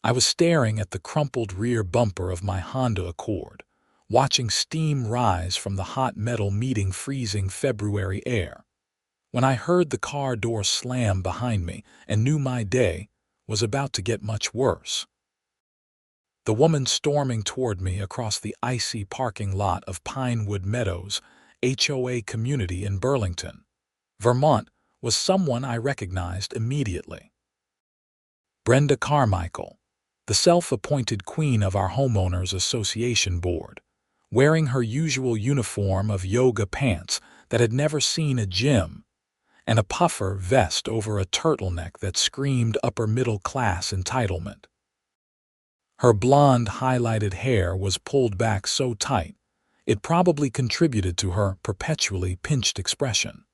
I was staring at the crumpled rear bumper of my Honda Accord, watching steam rise from the hot metal meeting freezing February air, when I heard the car door slam behind me and knew my day was about to get much worse. The woman storming toward me across the icy parking lot of Pinewood Meadows HOA community in Burlington, Vermont, was someone I recognized immediately. Brenda Carmichael, the self-appointed queen of our homeowners association board, wearing her usual uniform of yoga pants that had never seen a gym, and a puffer vest over a turtleneck that screamed upper-middle-class entitlement. Her blonde, highlighted hair was pulled back so tight, it probably contributed to her perpetually pinched expression.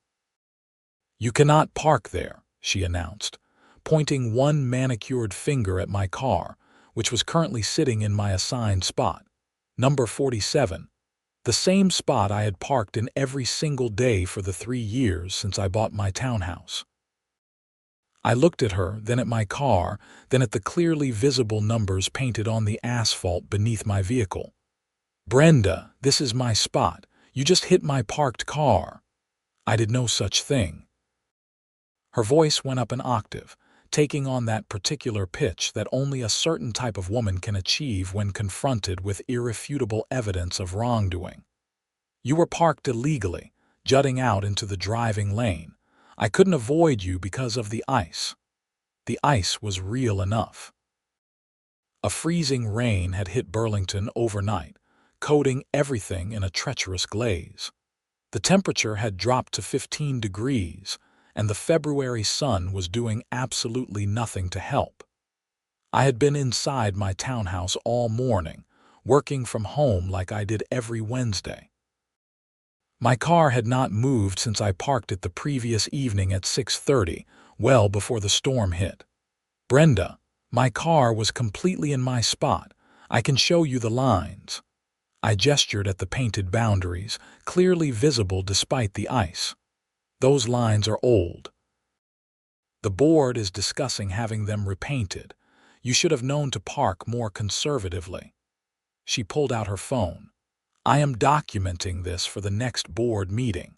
"You cannot park there," she announced, pointing one manicured finger at my car, which was currently sitting in my assigned spot, number 47, the same spot I had parked in every single day for the 3 years since I bought my townhouse. I looked at her, then at my car, then at the clearly visible numbers painted on the asphalt beneath my vehicle. "Brenda, this is my spot. You just hit my parked car." I did no such thing. Her voice went up an octave, taking on that particular pitch that only a certain type of woman can achieve when confronted with irrefutable evidence of wrongdoing. "You were parked illegally, jutting out into the driving lane. I couldn't avoid you because of the ice." The ice was real enough. A freezing rain had hit Burlington overnight, coating everything in a treacherous glaze. The temperature had dropped to 15 degrees, and the February sun was doing absolutely nothing to help. I had been inside my townhouse all morning, working from home like I did every Wednesday. My car had not moved since I parked it the previous evening at 6:30, well before the storm hit. "Brenda, my car was completely in my spot. I can show you the lines." I gestured at the painted boundaries, clearly visible despite the ice. "Those lines are old. The board is discussing having them repainted. You should have known to park more conservatively." She pulled out her phone. "I am documenting this for the next board meeting.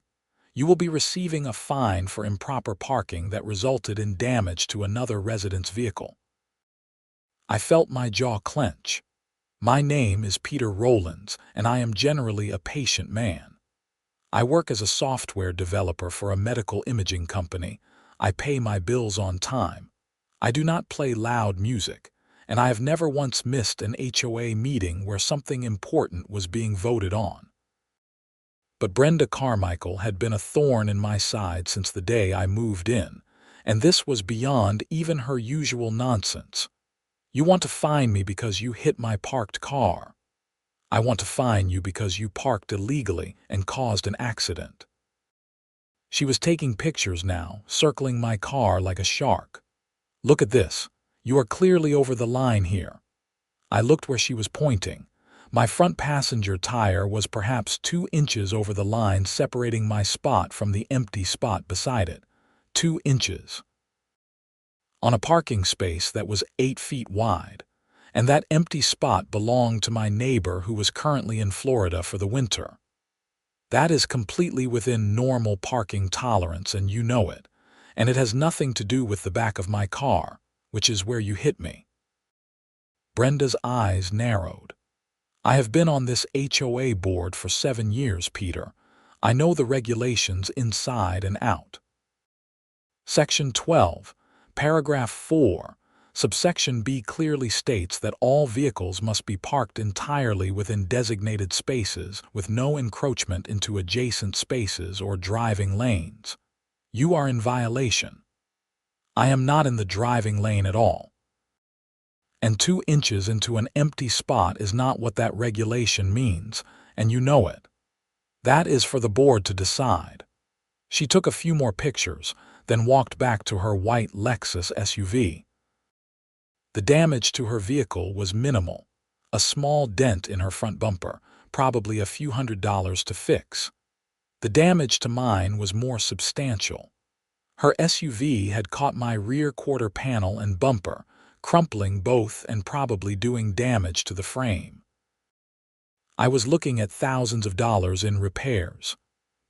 You will be receiving a fine for improper parking that resulted in damage to another resident's vehicle." I felt my jaw clench. My name is Peter Rollins, and I am generally a patient man. I work as a software developer for a medical imaging company. I pay my bills on time. I do not play loud music, and I have never once missed an HOA meeting where something important was being voted on. But Brenda Carmichael had been a thorn in my side since the day I moved in, and this was beyond even her usual nonsense. "You want to fine me because you hit my parked car. I want to fine you because you parked illegally and caused an accident." She was taking pictures now, circling my car like a shark. "Look at this. You are clearly over the line here." I looked where she was pointing. My front passenger tire was perhaps 2 inches over the line separating my spot from the empty spot beside it. 2 inches. On a parking space that was 8 feet wide, and that empty spot belonged to my neighbor who was currently in Florida for the winter. That is completely within normal parking tolerance, and you know it, and it has nothing to do with the back of my car, which is where you hit me. Brenda's eyes narrowed. "I have been on this HOA board for 7 years, Peter. I know the regulations inside and out." Section 12, Paragraph 4, Subsection B clearly states that all vehicles must be parked entirely within designated spaces with no encroachment into adjacent spaces or driving lanes. You are in violation. I am not in the driving lane at all. And 2 inches into an empty spot is not what that regulation means, and you know it. That is for the board to decide. She took a few more pictures, then walked back to her white Lexus SUV. The damage to her vehicle was minimal. A small dent in her front bumper, probably a few $100s to fix. The damage to mine was more substantial. Her SUV had caught my rear quarter panel and bumper, crumpling both and probably doing damage to the frame. I was looking at thousands of dollars in repairs.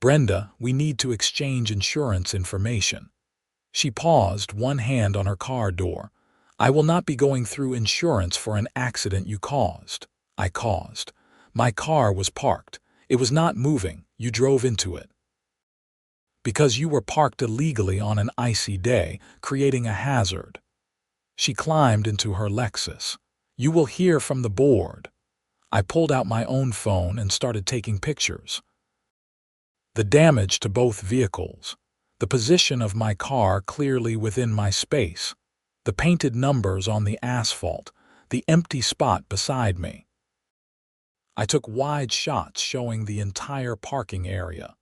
Brenda, we need to exchange insurance information. She paused, one hand on her car door. I will not be going through insurance for an accident you caused. I caused. My car was parked. It was not moving. You drove into it. Because you were parked illegally on an icy day, creating a hazard. She climbed into her Lexus. You will hear from the board. I pulled out my own phone and started taking pictures. The damage to both vehicles. The position of my car clearly within my space. The painted numbers on the asphalt. The empty spot beside me. I took wide shots showing the entire parking area,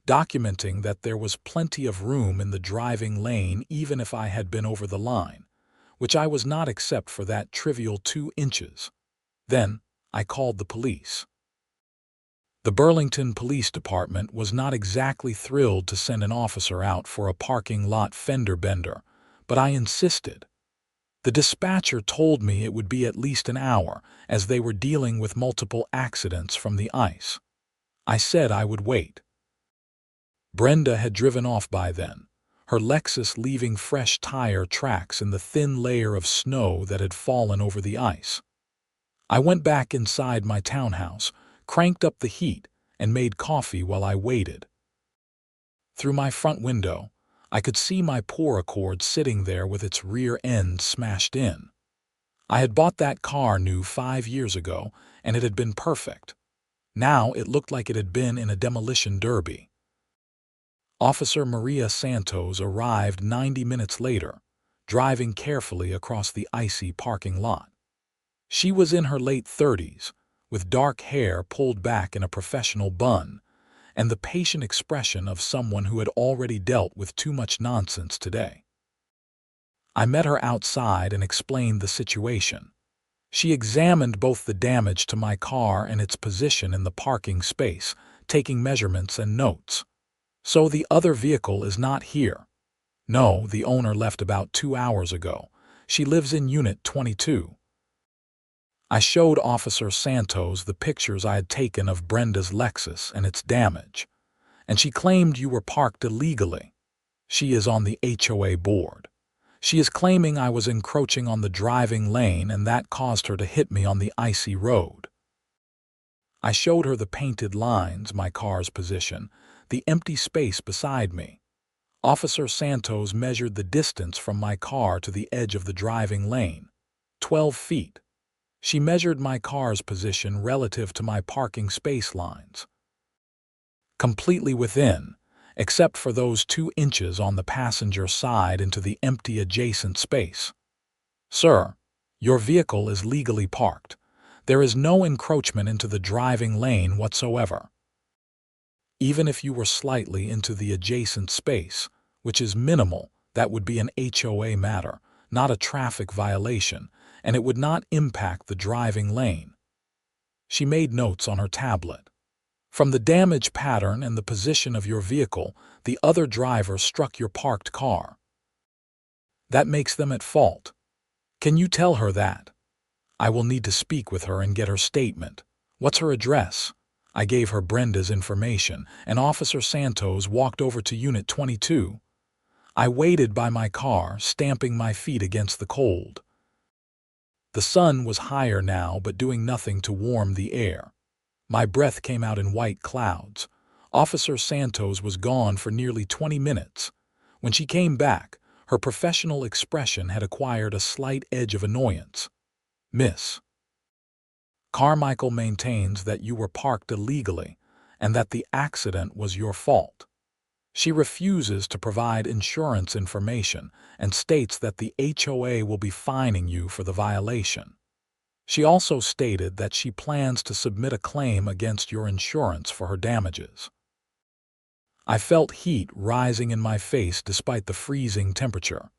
documenting that there was plenty of room in the driving lane even if I had been over the line, which I was not except for that trivial 2 inches. Then I called the police. The Burlington Police Department was not exactly thrilled to send an officer out for a parking lot fender bender, but I insisted. The dispatcher told me it would be at least an hour, as they were dealing with multiple accidents from the ice. I said I would wait. Brenda had driven off by then, her Lexus leaving fresh tire tracks in the thin layer of snow that had fallen over the ice. I went back inside my townhouse, cranked up the heat, and made coffee while I waited. Through my front window, I could see my Poor Accord sitting there with its rear end smashed in. I had bought that car new 5 years ago, and it had been perfect. Now it looked like it had been in a demolition derby. Officer Maria Santos arrived 90 minutes later, driving carefully across the icy parking lot. She was in her late 30s, with dark hair pulled back in a professional bun, and the patient expression of someone who had already dealt with too much nonsense today. I met her outside and explained the situation. She examined both the damage to my car and its position in the parking space, taking measurements and notes. So the other vehicle is not here. No, the owner left about 2 hours ago. She lives in Unit 22. I showed Officer Santos the pictures I had taken of Brenda's Lexus and its damage, and she claimed you were parked illegally. She is on the HOA board. She is claiming I was encroaching on the driving lane and that caused her to hit me on the icy road. I showed her the painted lines, my car's position, the empty space beside me. Officer Santos measured the distance from my car to the edge of the driving lane, 12 feet. She measured my car's position relative to my parking space lines. Completely within, except for those 2 inches on the passenger side into the empty adjacent space. Sir, your vehicle is legally parked. There is no encroachment into the driving lane whatsoever. Even if you were slightly into the adjacent space, which is minimal, that would be an HOA matter, not a traffic violation, and it would not impact the driving lane. She made notes on her tablet. From the damage pattern and the position of your vehicle, the other driver struck your parked car. That makes them at fault. Can you tell her that? I will need to speak with her and get her statement. What's her address? I gave her Brenda's information, and Officer Santos walked over to Unit 22. I waited by my car, stamping my feet against the cold. The sun was higher now, but doing nothing to warm the air. My breath came out in white clouds. Officer Santos was gone for nearly 20 minutes. When she came back, her professional expression had acquired a slight edge of annoyance. Miss Carmichael maintains that you were parked illegally and that the accident was your fault. She refuses to provide insurance information and states that the HOA will be fining you for the violation. She also stated that she plans to submit a claim against your insurance for her damages. I felt heat rising in my face despite the freezing temperature.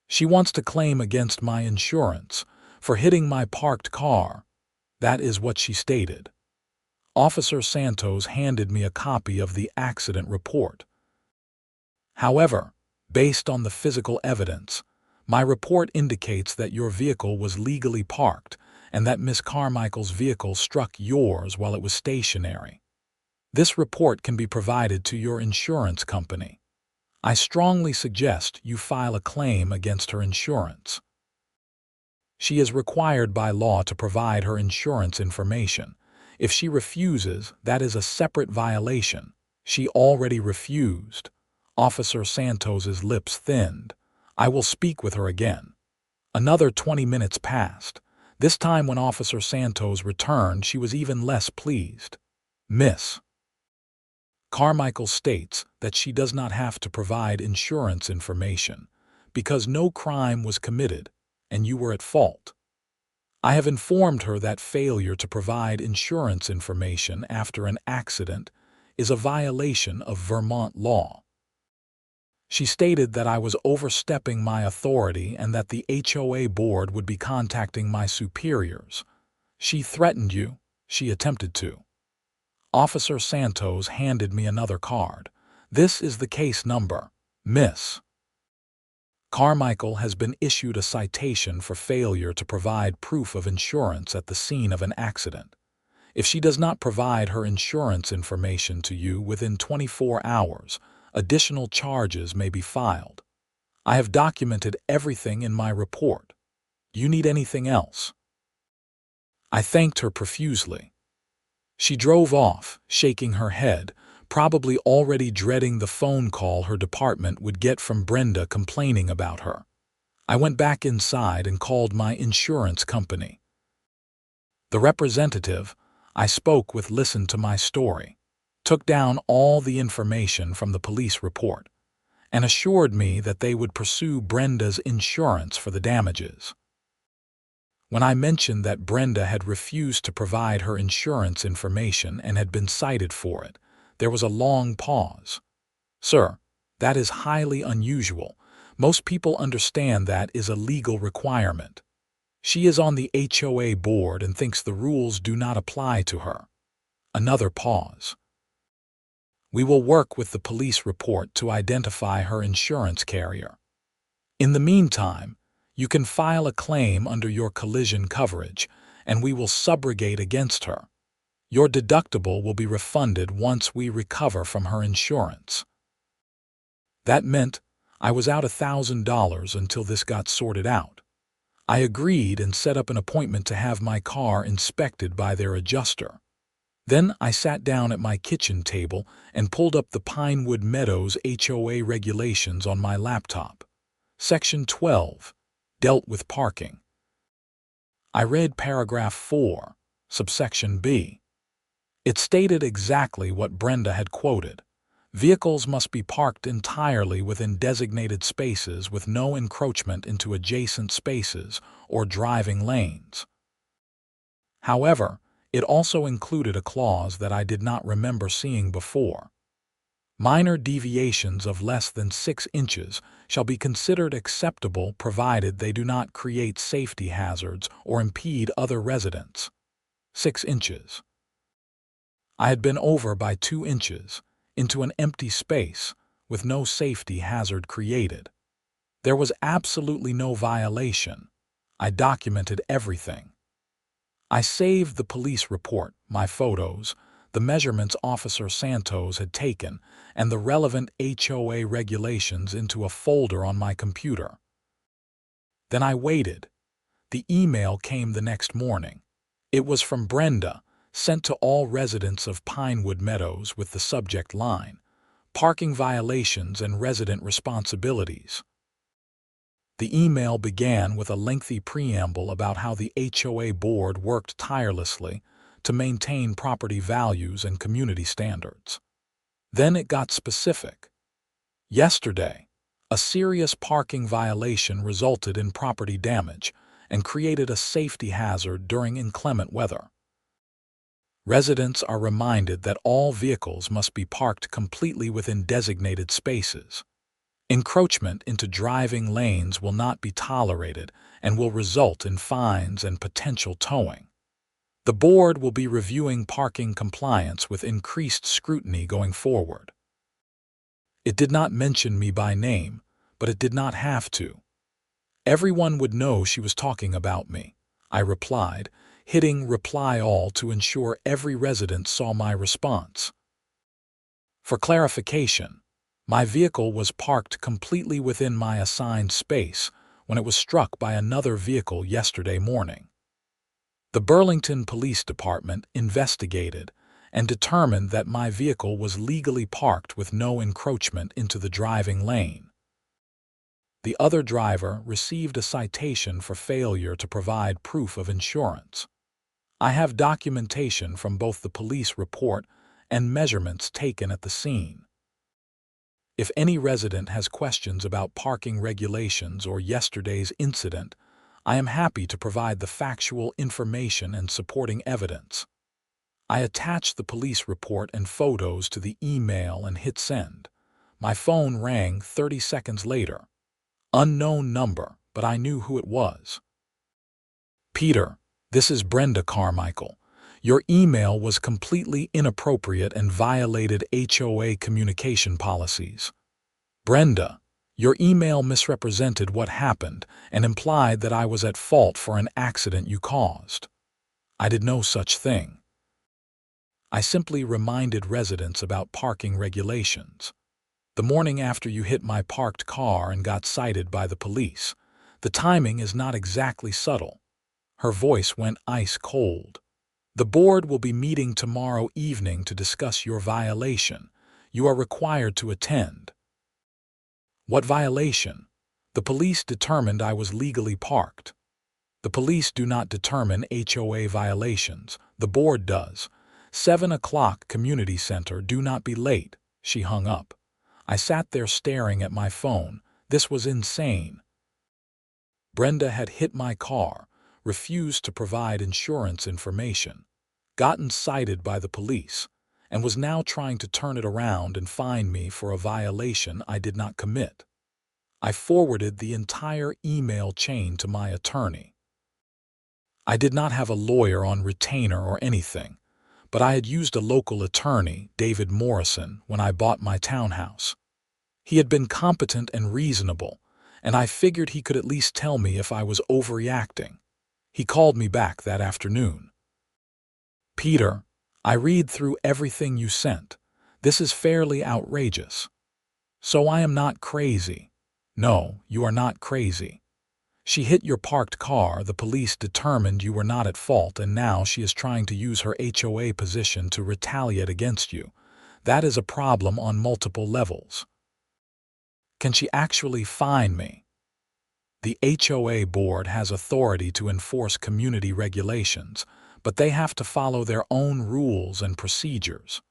She wants to claim against my insurance for hitting my parked car. That is what she stated. Officer Santos handed me a copy of the accident report. However, based on the physical evidence, My report indicates that your vehicle was legally parked and that Miss Carmichael's vehicle struck yours while it was stationary. This report can be provided to your insurance company. I strongly suggest you file a claim against her insurance. She is required by law to provide her insurance information. If she refuses, that is a separate violation. She already refused. Officer Santos's lips thinned. I will speak with her again. Another 20 minutes passed. This time when Officer Santos returned, she was even less pleased. Miss Carmichael states that she does not have to provide insurance information because no crime was committed and you were at fault. I have informed her that failure to provide insurance information after an accident is a violation of Vermont law. She stated that I was overstepping my authority and that the HOA board would be contacting my superiors. She threatened you. She attempted to. Officer Santos handed me another card. This is the case number. Miss Carmichael has been issued a citation for failure to provide proof of insurance at the scene of an accident. If she does not provide her insurance information to you within 24 hours, additional charges may be filed. I have documented everything in my report. Do you need anything else? I thanked her profusely. She drove off, shaking her head, probably already dreading the phone call her department would get from Brenda complaining about her. I went back inside and called my insurance company. The representative I spoke with listened to my story, took down all the information from the police report, and assured me that they would pursue Brenda's insurance for the damages. When I mentioned that Brenda had refused to provide her insurance information and had been cited for it, there was a long pause. Sir, that is highly unusual. Most people understand that is a legal requirement. She is on the HOA board and thinks the rules do not apply to her. Another pause. We will work with the police report to identify her insurance carrier. In the meantime, you can file a claim under your collision coverage, and we will subrogate against her. Your deductible will be refunded once we recover from her insurance. That meant I was out $1,000 until this got sorted out. I agreed and set up an appointment to have my car inspected by their adjuster. Then I sat down at my kitchen table and pulled up the Pinewood Meadows HOA regulations on my laptop. Section 12 dealt with parking. I read paragraph 4, subsection B. It stated exactly what Brenda had quoted. Vehicles must be parked entirely within designated spaces with no encroachment into adjacent spaces or driving lanes. However, it also included a clause that I did not remember seeing before. Minor deviations of less than 6 inches shall be considered acceptable provided they do not create safety hazards or impede other residents. 6 inches. I had been over by 2 inches into an empty space with no safety hazard created. There was absolutely no violation. I documented everything. I saved the police report, my photos, the measurements Officer Santos had taken, and the relevant HOA regulations into a folder on my computer. Then I waited. The email came the next morning. It was from Brenda, sent to all residents of Pinewood Meadows with the subject line, "Parking violations and resident responsibilities." The email began with a lengthy preamble about how the HOA board worked tirelessly to maintain property values and community standards. Then it got specific. Yesterday, a serious parking violation resulted in property damage and created a safety hazard during inclement weather. Residents are reminded that all vehicles must be parked completely within designated spaces. Encroachment into driving lanes will not be tolerated and will result in fines and potential towing. The board will be reviewing parking compliance with increased scrutiny going forward. It did not mention me by name, but it did not have to. Everyone would know she was talking about me, I replied, hitting reply all to ensure every resident saw my response. For clarification, my vehicle was parked completely within my assigned space when it was struck by another vehicle yesterday morning. The Burlington Police Department investigated and determined that my vehicle was legally parked with no encroachment into the driving lane. The other driver received a citation for failure to provide proof of insurance. I have documentation from both the police report and measurements taken at the scene. If any resident has questions about parking regulations or yesterday's incident, I am happy to provide the factual information and supporting evidence. I attached the police report and photos to the email and hit send. My phone rang 30 seconds later. Unknown number, but I knew who it was. Peter, this is Brenda Carmichael. Your email was completely inappropriate and violated HOA communication policies. Brenda, your email misrepresented what happened and implied that I was at fault for an accident you caused. I did no such thing. I simply reminded residents about parking regulations. The morning after you hit my parked car and got cited by the police, the timing is not exactly subtle. Her voice went ice cold. The board will be meeting tomorrow evening to discuss your violation. You are required to attend. What violation? The police determined I was legally parked. The police do not determine HOA violations. The board does. 7 o'clock community center, do not be late. She hung up. I sat there staring at my phone. This was insane. Brenda had hit my car, refused to provide insurance information, gotten cited by the police, and was now trying to turn it around and fine me for a violation I did not commit. I forwarded the entire email chain to my attorney. I did not have a lawyer on retainer or anything, but I had used a local attorney, David Morrison, when I bought my townhouse. He had been competent and reasonable, and I figured he could at least tell me if I was overreacting. He called me back that afternoon. Peter, I read through everything you sent. This is fairly outrageous. So I am not crazy. No, you are not crazy. She hit your parked car, the police determined you were not at fault, and now she is trying to use her HOA position to retaliate against you. That is a problem on multiple levels. Can she actually fine me? The HOA board has authority to enforce community regulations, but they have to follow their own rules and procedures.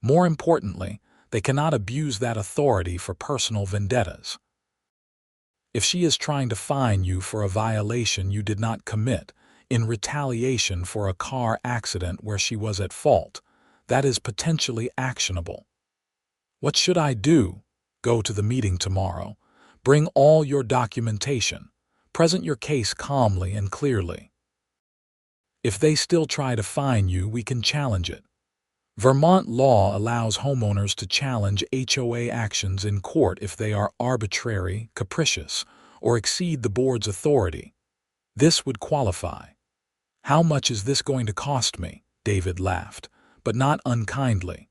More importantly, they cannot abuse that authority for personal vendettas. If she is trying to fine you for a violation you did not commit, in retaliation for a car accident where she was at fault, that is potentially actionable. What should I do? Go to the meeting tomorrow. Bring all your documentation. Present your case calmly and clearly. If they still try to fine you, we can challenge it. Vermont law allows homeowners to challenge HOA actions in court if they are arbitrary, capricious, or exceed the board's authority. This would qualify. How much is this going to cost me? David laughed, but not unkindly.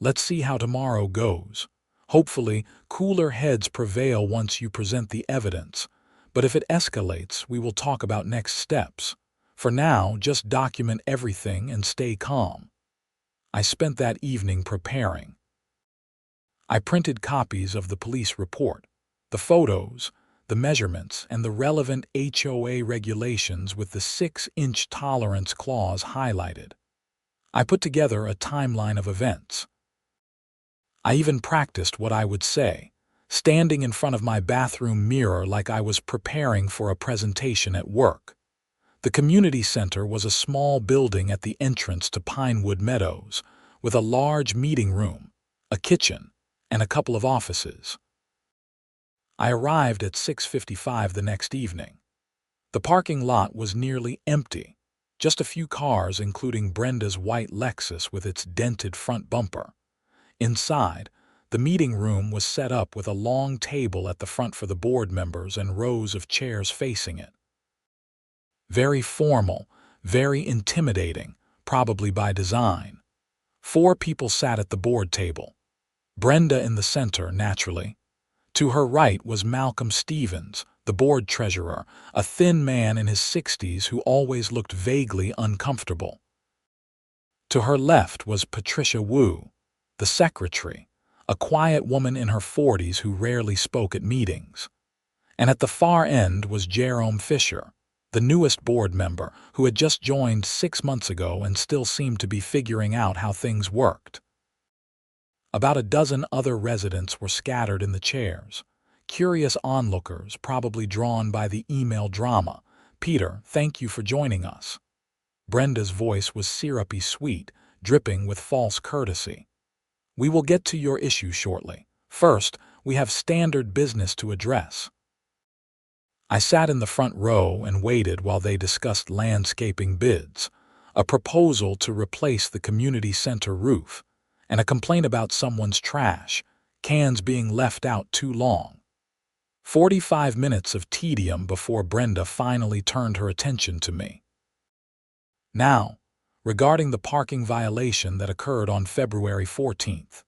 Let's see how tomorrow goes. Hopefully, cooler heads prevail once you present the evidence, but if it escalates, we will talk about next steps. For now, just document everything and stay calm. I spent that evening preparing. I printed copies of the police report, the photos, the measurements, and the relevant HOA regulations with the 6-inch tolerance clause highlighted. I put together a timeline of events. I even practiced what I would say, standing in front of my bathroom mirror like I was preparing for a presentation at work. The community center was a small building at the entrance to Pinewood Meadows, with a large meeting room, a kitchen, and a couple of offices. I arrived at 6:55 the next evening. The parking lot was nearly empty, just a few cars including Brenda's white Lexus with its dented front bumper. Inside, The meeting room was set up with a long table at the front for the board members and rows of chairs facing it. Very formal, very intimidating, probably by design. 4 people sat at the board table. Brenda in the center, naturally. To her right was Malcolm Stevens, the board treasurer, a thin man in his 60s who always looked vaguely uncomfortable. To her left was Patricia Wu, the secretary, a quiet woman in her 40s who rarely spoke at meetings. And at the far end was Jerome Fisher, the newest board member who had just joined 6 months ago and still seemed to be figuring out how things worked. About a dozen other residents were scattered in the chairs, curious onlookers probably drawn by the email drama. "Peter, thank you for joining us." Brenda's voice was syrupy sweet, dripping with false courtesy. "We will get to your issue shortly. First, we have standard business to address." I sat in the front row and waited while they discussed landscaping bids, a proposal to replace the community center roof, and a complaint about someone's trash, cans being left out too long. 45 minutes of tedium before Brenda finally turned her attention to me. "Now, regarding the parking violation that occurred on February 14th.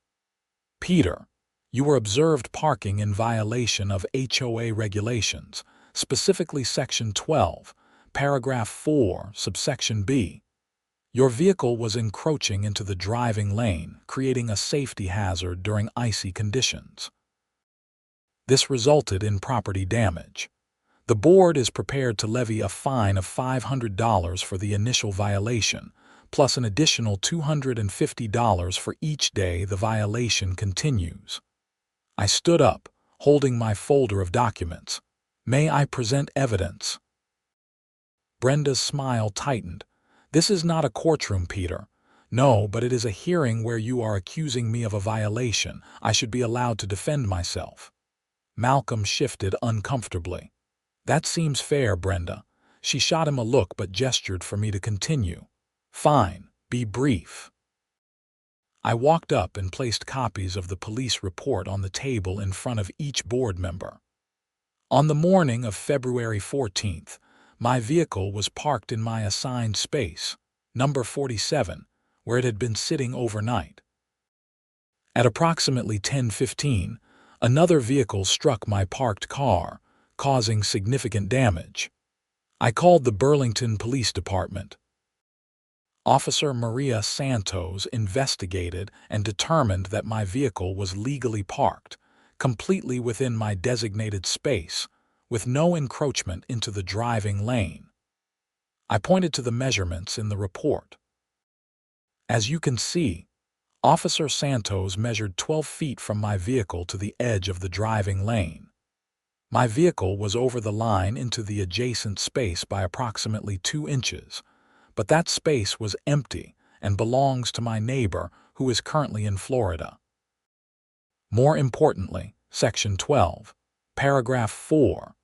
Peter, you were observed parking in violation of HOA regulations, specifically Section 12, Paragraph 4, subsection B. Your vehicle was encroaching into the driving lane, creating a safety hazard during icy conditions. This resulted in property damage. The board is prepared to levy a fine of $500 for the initial violation, plus an additional $250 for each day the violation continues." I stood up, holding my folder of documents. "May I present evidence?" Brenda's smile tightened. "This is not a courtroom, Peter. No, but it is a hearing where you are accusing me of a violation. I should be allowed to defend myself." Malcolm shifted uncomfortably. "That seems fair, Brenda." She shot him a look but gestured for me to continue. "Fine, be brief." I walked up and placed copies of the police report on the table in front of each board member. On the morning of February 14th, my vehicle was parked in my assigned space, number 47, where it had been sitting overnight. At approximately 10:15, another vehicle struck my parked car, causing significant damage. I called the Burlington Police Department. Officer Maria Santos investigated and determined that my vehicle was legally parked, completely within my designated space, with no encroachment into the driving lane. I pointed to the measurements in the report. As you can see, Officer Santos measured 12 feet from my vehicle to the edge of the driving lane. My vehicle was over the line into the adjacent space by approximately 2 inches, but that space was empty and belongs to my neighbor who is currently in Florida. More importantly, Section 12, Paragraph 4,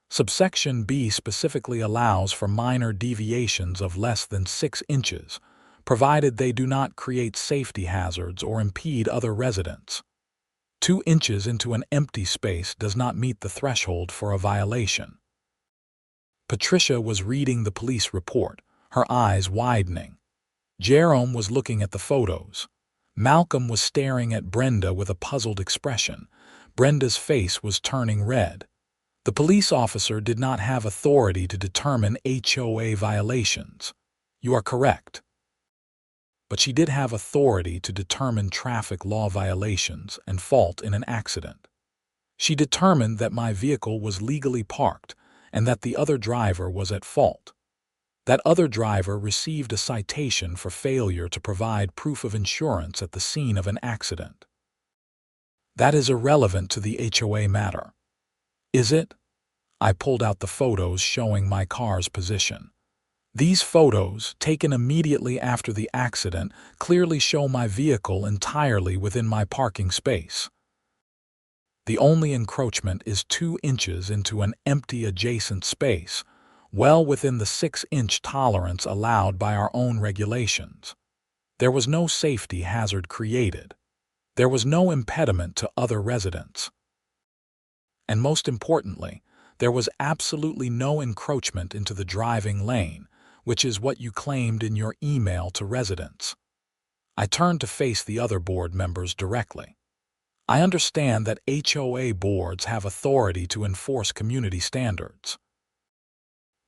subsection B specifically allows for minor deviations of less than 6 inches, provided they do not create safety hazards or impede other residents. 2 inches into an empty space does not meet the threshold for a violation. Patricia was reading the police report, her eyes widening. Jerome was looking at the photos. Malcolm was staring at Brenda with a puzzled expression. Brenda's face was turning red. The police officer did not have authority to determine HOA violations. You are correct. But she did have authority to determine traffic law violations and fault in an accident. She determined that my vehicle was legally parked and that the other driver was at fault. That other driver received a citation for failure to provide proof of insurance at the scene of an accident. That is irrelevant to the HOA matter. Is it? I pulled out the photos showing my car's position. These photos, taken immediately after the accident, clearly show my vehicle entirely within my parking space. The only encroachment is 2 inches into an empty adjacent space, well within the 6-inch tolerance allowed by our own regulations. There was no safety hazard created. There was no impediment to other residents. And most importantly, there was absolutely no encroachment into the driving lane, which is what you claimed in your email to residents. I turned to face the other board members directly. I understand that HOA boards have authority to enforce community standards.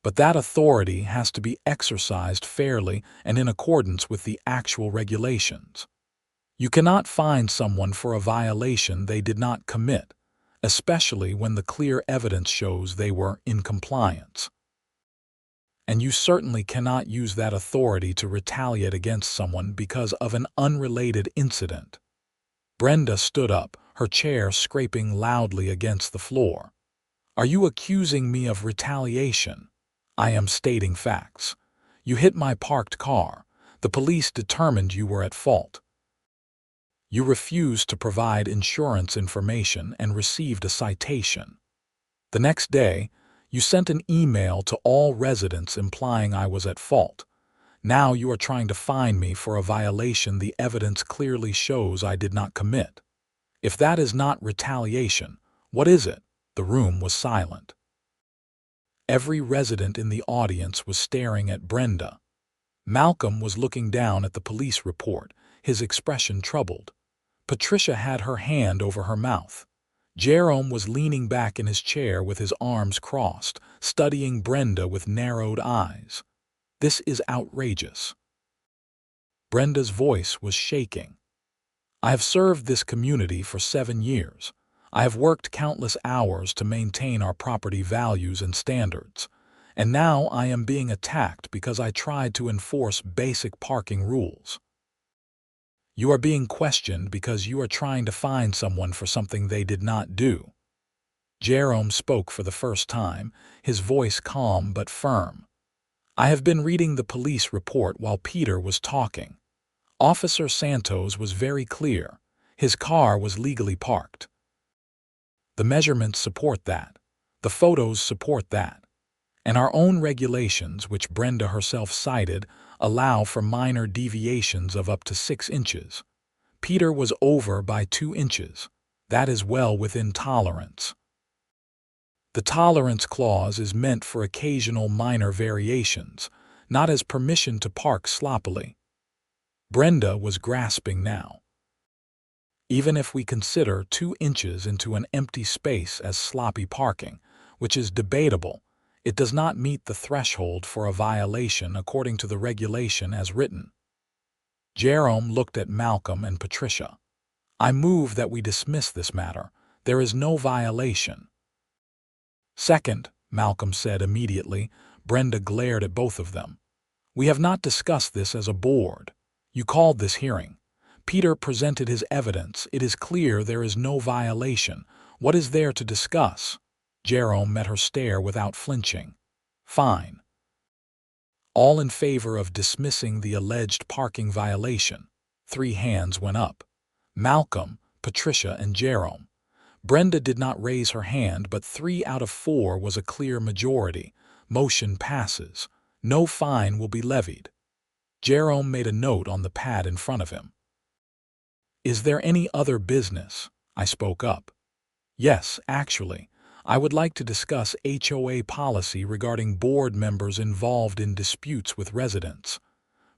But that authority has to be exercised fairly and in accordance with the actual regulations. You cannot fine someone for a violation they did not commit, especially when the clear evidence shows they were in compliance. And you certainly cannot use that authority to retaliate against someone because of an unrelated incident. Brenda stood up, her chair scraping loudly against the floor. Are you accusing me of retaliation? I am stating facts. You hit my parked car. The police determined you were at fault. You refused to provide insurance information and received a citation. The next day, you sent an email to all residents implying I was at fault. Now you are trying to fine me for a violation the evidence clearly shows I did not commit. If that is not retaliation, what is it? The room was silent. Every resident in the audience was staring at Brenda. Malcolm was looking down at the police report, his expression troubled. Patricia had her hand over her mouth. Jerome was leaning back in his chair with his arms crossed, studying Brenda with narrowed eyes. This is outrageous. Brenda's voice was shaking. I have served this community for 7 years. I have worked countless hours to maintain our property values and standards. And now I am being attacked because I tried to enforce basic parking rules. You are being questioned because you are trying to fine someone for something they did not do. Jerome spoke for the first time, his voice calm but firm. I have been reading the police report while Peter was talking. Officer Santos was very clear. His car was legally parked. The measurements support that. The photos support that. And our own regulations, which Brenda herself cited, allow for minor deviations of up to 6 inches. Peter was over by 2 inches. That is well within tolerance. The tolerance clause is meant for occasional minor variations, not as permission to park sloppily. Brenda was grasping now. Even if we consider 2 inches into an empty space as sloppy parking, which is debatable, it does not meet the threshold for a violation according to the regulation as written. Jerome looked at Malcolm and Patricia. I move that we dismiss this matter. There is no violation. Second, Malcolm said immediately. Brenda glared at both of them. We have not discussed this as a board. You called this hearing. Peter presented his evidence. It is clear there is no violation. What is there to discuss? Jerome met her stare without flinching. Fine. All in favor of dismissing the alleged parking violation. 3 hands went up. Malcolm, Patricia, and Jerome. Brenda did not raise her hand, but 3 out of 4 was a clear majority. Motion passes. No fine will be levied. Jerome made a note on the pad in front of him. Is there any other business? I spoke up. Yes, actually. I would like to discuss HOA policy regarding board members involved in disputes with residents.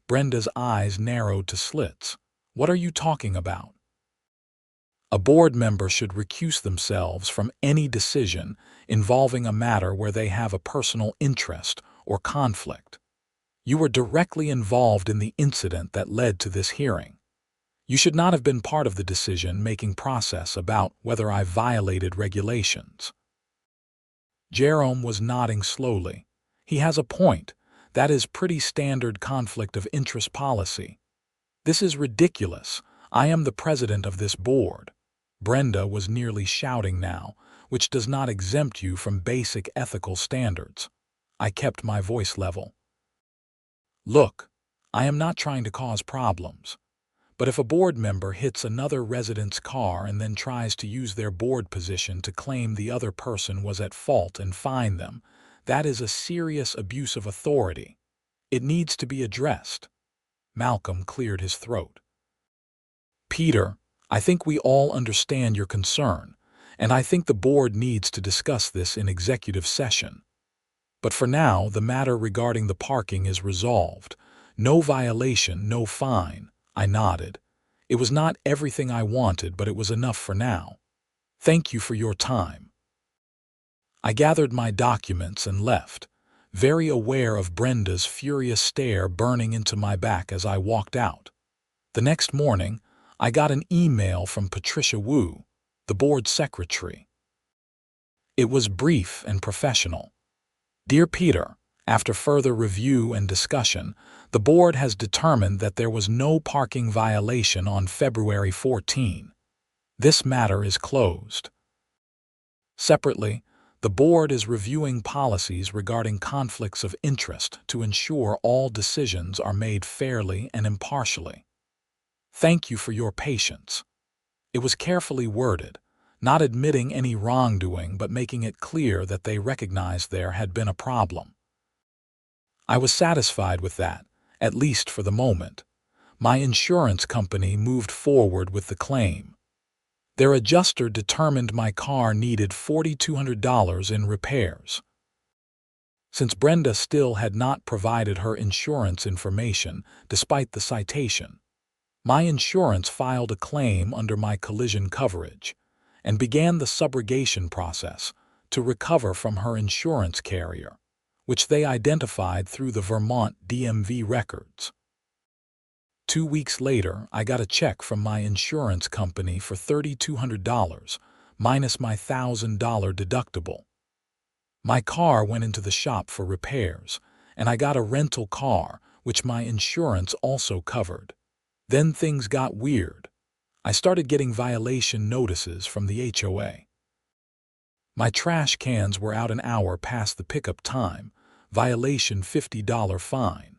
Brenda's eyes narrowed to slits. What are you talking about? A board member should recuse themselves from any decision involving a matter where they have a personal interest or conflict. You were directly involved in the incident that led to this hearing. You should not have been part of the decision-making process about whether I violated regulations. Jerome was nodding slowly. He has a point. That is pretty standard conflict of interest policy. This is ridiculous. I am the president of this board. Brenda was nearly shouting now, which does not exempt you from basic ethical standards. I kept my voice level. Look, I am not trying to cause problems. But if a board member hits another resident's car and then tries to use their board position to claim the other person was at fault and fine them, that is a serious abuse of authority. It needs to be addressed. Malcolm cleared his throat. Peter, I think we all understand your concern, and I think the board needs to discuss this in executive session. But for now, the matter regarding the parking is resolved. No violation, no fine. I nodded. It was not everything I wanted, but it was enough for now. Thank you for your time. I gathered my documents and left, very aware of Brenda's furious stare burning into my back as I walked out. The next morning, I got an email from Patricia Wu, the board secretary. It was brief and professional. Dear Peter, after further review and discussion, the board has determined that there was no parking violation on February 14. This matter is closed. Separately, the board is reviewing policies regarding conflicts of interest to ensure all decisions are made fairly and impartially. Thank you for your patience. It was carefully worded, not admitting any wrongdoing but making it clear that they recognized there had been a problem. I was satisfied with that, at least for the moment. My insurance company moved forward with the claim. Their adjuster determined my car needed $4,200 in repairs. Since Brenda still had not provided her insurance information despite the citation, my insurance filed a claim under my collision coverage and began the subrogation process to recover from her insurance carrier, which they identified through the Vermont DMV records. 2 weeks later, I got a check from my insurance company for $3,200, minus my $1,000 deductible. My car went into the shop for repairs, and I got a rental car, which my insurance also covered. Then things got weird. I started getting violation notices from the HOA. My trash cans were out an hour past the pickup time, violation $50 fine.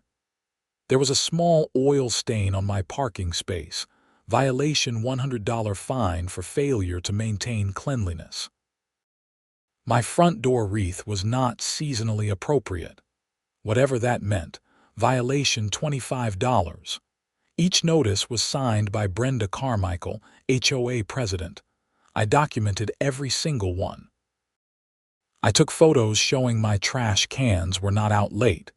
There was a small oil stain on my parking space, violation $100 fine for failure to maintain cleanliness. My front door wreath was not seasonally appropriate. Whatever that meant, violation $25. Each notice was signed by Brenda Carmichael, HOA president. I documented every single one. I took photos showing my trash cans were not out late.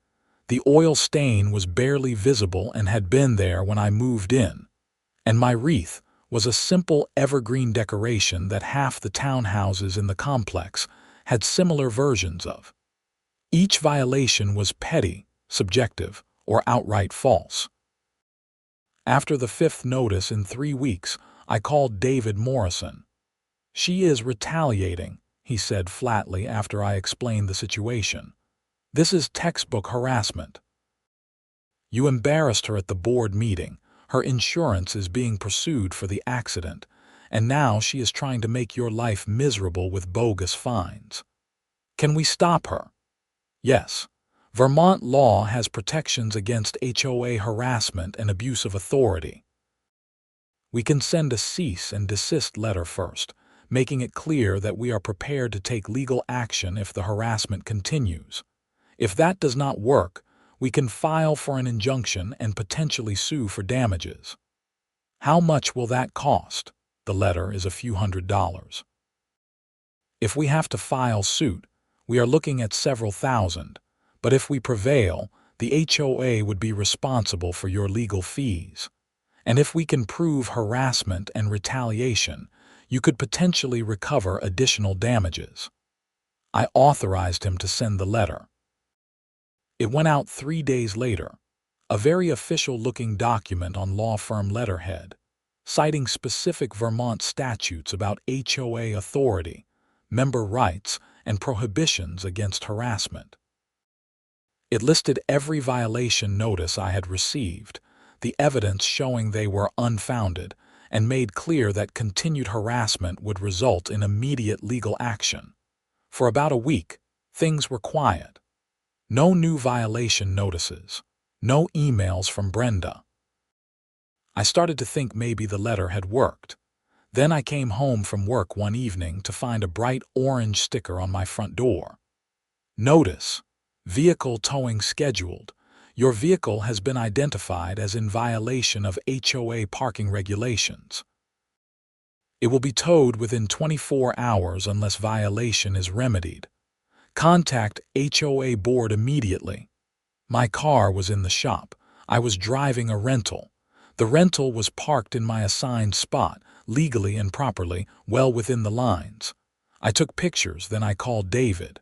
The oil stain was barely visible and had been there when I moved in. And my wreath was a simple evergreen decoration that half the townhouses in the complex had similar versions of. Each violation was petty, subjective, or outright false. After the 5th notice in 3 weeks, I called David Morrison. "She is retaliating," he said flatly after I explained the situation. "This is textbook harassment. You embarrassed her at the board meeting, her insurance is being pursued for the accident, and now she is trying to make your life miserable with bogus fines. Can we stop her?" Yes. Vermont law has protections against HOA harassment and abuse of authority. We can send a cease and desist letter first, making it clear that we are prepared to take legal action if the harassment continues. If that does not work, we can file for an injunction and potentially sue for damages. How much will that cost? The letter is a few $100s. If we have to file suit, we are looking at several thousand, but if we prevail, the HOA would be responsible for your legal fees. And if we can prove harassment and retaliation, you could potentially recover additional damages. I authorized him to send the letter. It went out 3 days later, a very official-looking document on law firm letterhead, citing specific Vermont statutes about HOA authority, member rights, and prohibitions against harassment. It listed every violation notice I had received, the evidence showing they were unfounded, and made clear that continued harassment would result in immediate legal action. For about a week, things were quiet. No new violation notices, no emails from Brenda. I started to think maybe the letter had worked. Then I came home from work one evening to find a bright orange sticker on my front door. Notice: vehicle towing scheduled. Your vehicle has been identified as in violation of HOA parking regulations. It will be towed within 24 hours unless violation is remedied. Contact HOA board immediately. My car was in the shop. I was driving a rental. The rental was parked in my assigned spot, legally and properly, well within the lines. I took pictures, then I called David.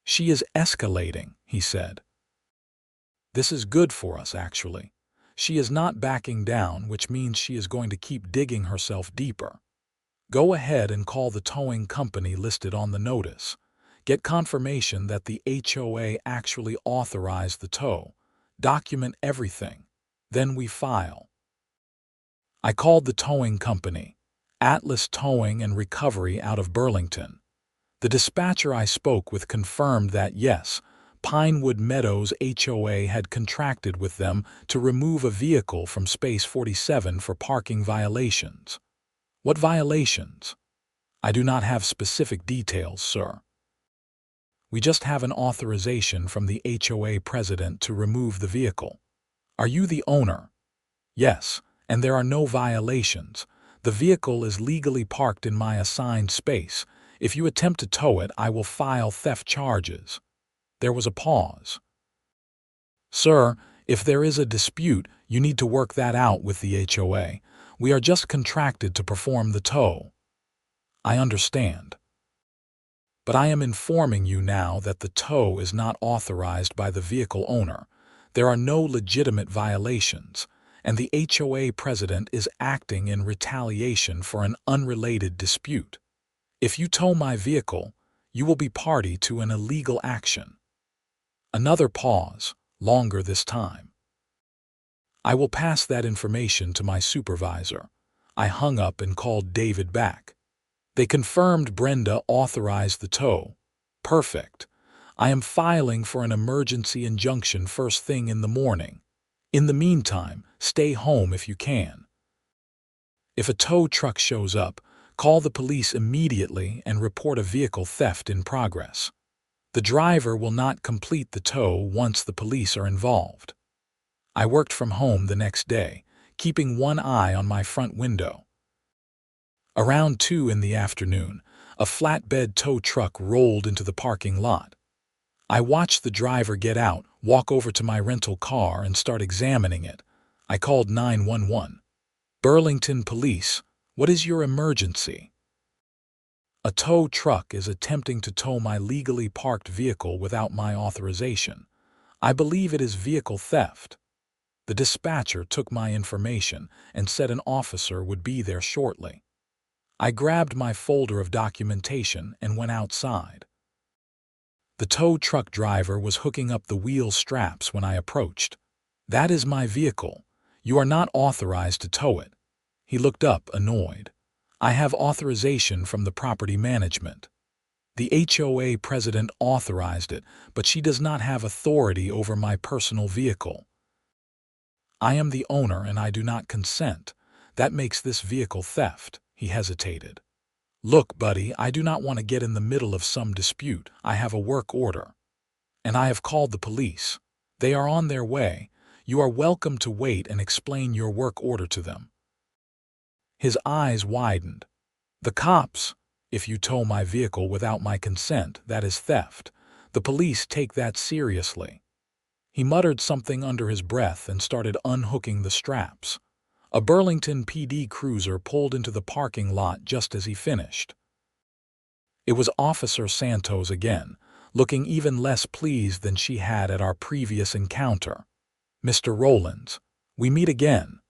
"She is escalating," he said. "This is good for us, actually. She is not backing down, which means she is going to keep digging herself deeper. Go ahead and call the towing company listed on the notice. Get confirmation that the HOA actually authorized the tow. Document everything. Then we file." I called the towing company, Atlas Towing and Recovery out of Burlington. The dispatcher I spoke with confirmed that yes, Pinewood Meadows HOA had contracted with them to remove a vehicle from Space 47 for parking violations. "What violations?" "I do not have specific details, sir. We just have an authorization from the HOA president to remove the vehicle." "Are you the owner?" "Yes, and there are no violations. The vehicle is legally parked in my assigned space. If you attempt to tow it, I will file theft charges." There was a pause. "Sir, if there is a dispute, you need to work that out with the HOA. We are just contracted to perform the tow." "I understand. But I am informing you now that the tow is not authorized by the vehicle owner. There are no legitimate violations, and the HOA president is acting in retaliation for an unrelated dispute. If you tow my vehicle, you will be party to an illegal action." Another pause, longer this time. "I will pass that information to my supervisor." I hung up and called David back. They confirmed Brenda authorized the tow. "Perfect. I am filing for an emergency injunction first thing in the morning. In the meantime, stay home if you can. If a tow truck shows up, call the police immediately and report a vehicle theft in progress. The driver will not complete the tow once the police are involved." I worked from home the next day, keeping one eye on my front window. Around 2 in the afternoon, a flatbed tow truck rolled into the parking lot. I watched the driver get out, walk over to my rental car, and start examining it. I called 911. "Burlington Police, what is your emergency?" "A tow truck is attempting to tow my legally parked vehicle without my authorization. I believe it is vehicle theft." The dispatcher took my information and said an officer would be there shortly. I grabbed my folder of documentation and went outside. The tow truck driver was hooking up the wheel straps when I approached. "That is my vehicle. You are not authorized to tow it." He looked up, annoyed. "I have authorization from the property management. The HOA president authorized it, but she does not have authority over my personal vehicle. I am the owner and I do not consent. That makes this vehicle theft." He hesitated. "Look, buddy, I do not want to get in the middle of some dispute. I have a work order. And I have called the police. They are on their way. You are welcome to wait and explain your work order to them." His eyes widened. "The cops? If you tow my vehicle without my consent, that is theft. The police take that seriously." He muttered something under his breath and started unhooking the straps. A Burlington PD cruiser pulled into the parking lot just as he finished. It was Officer Santos again, looking even less pleased than she had at our previous encounter. "Mr. Rollins, we meet again."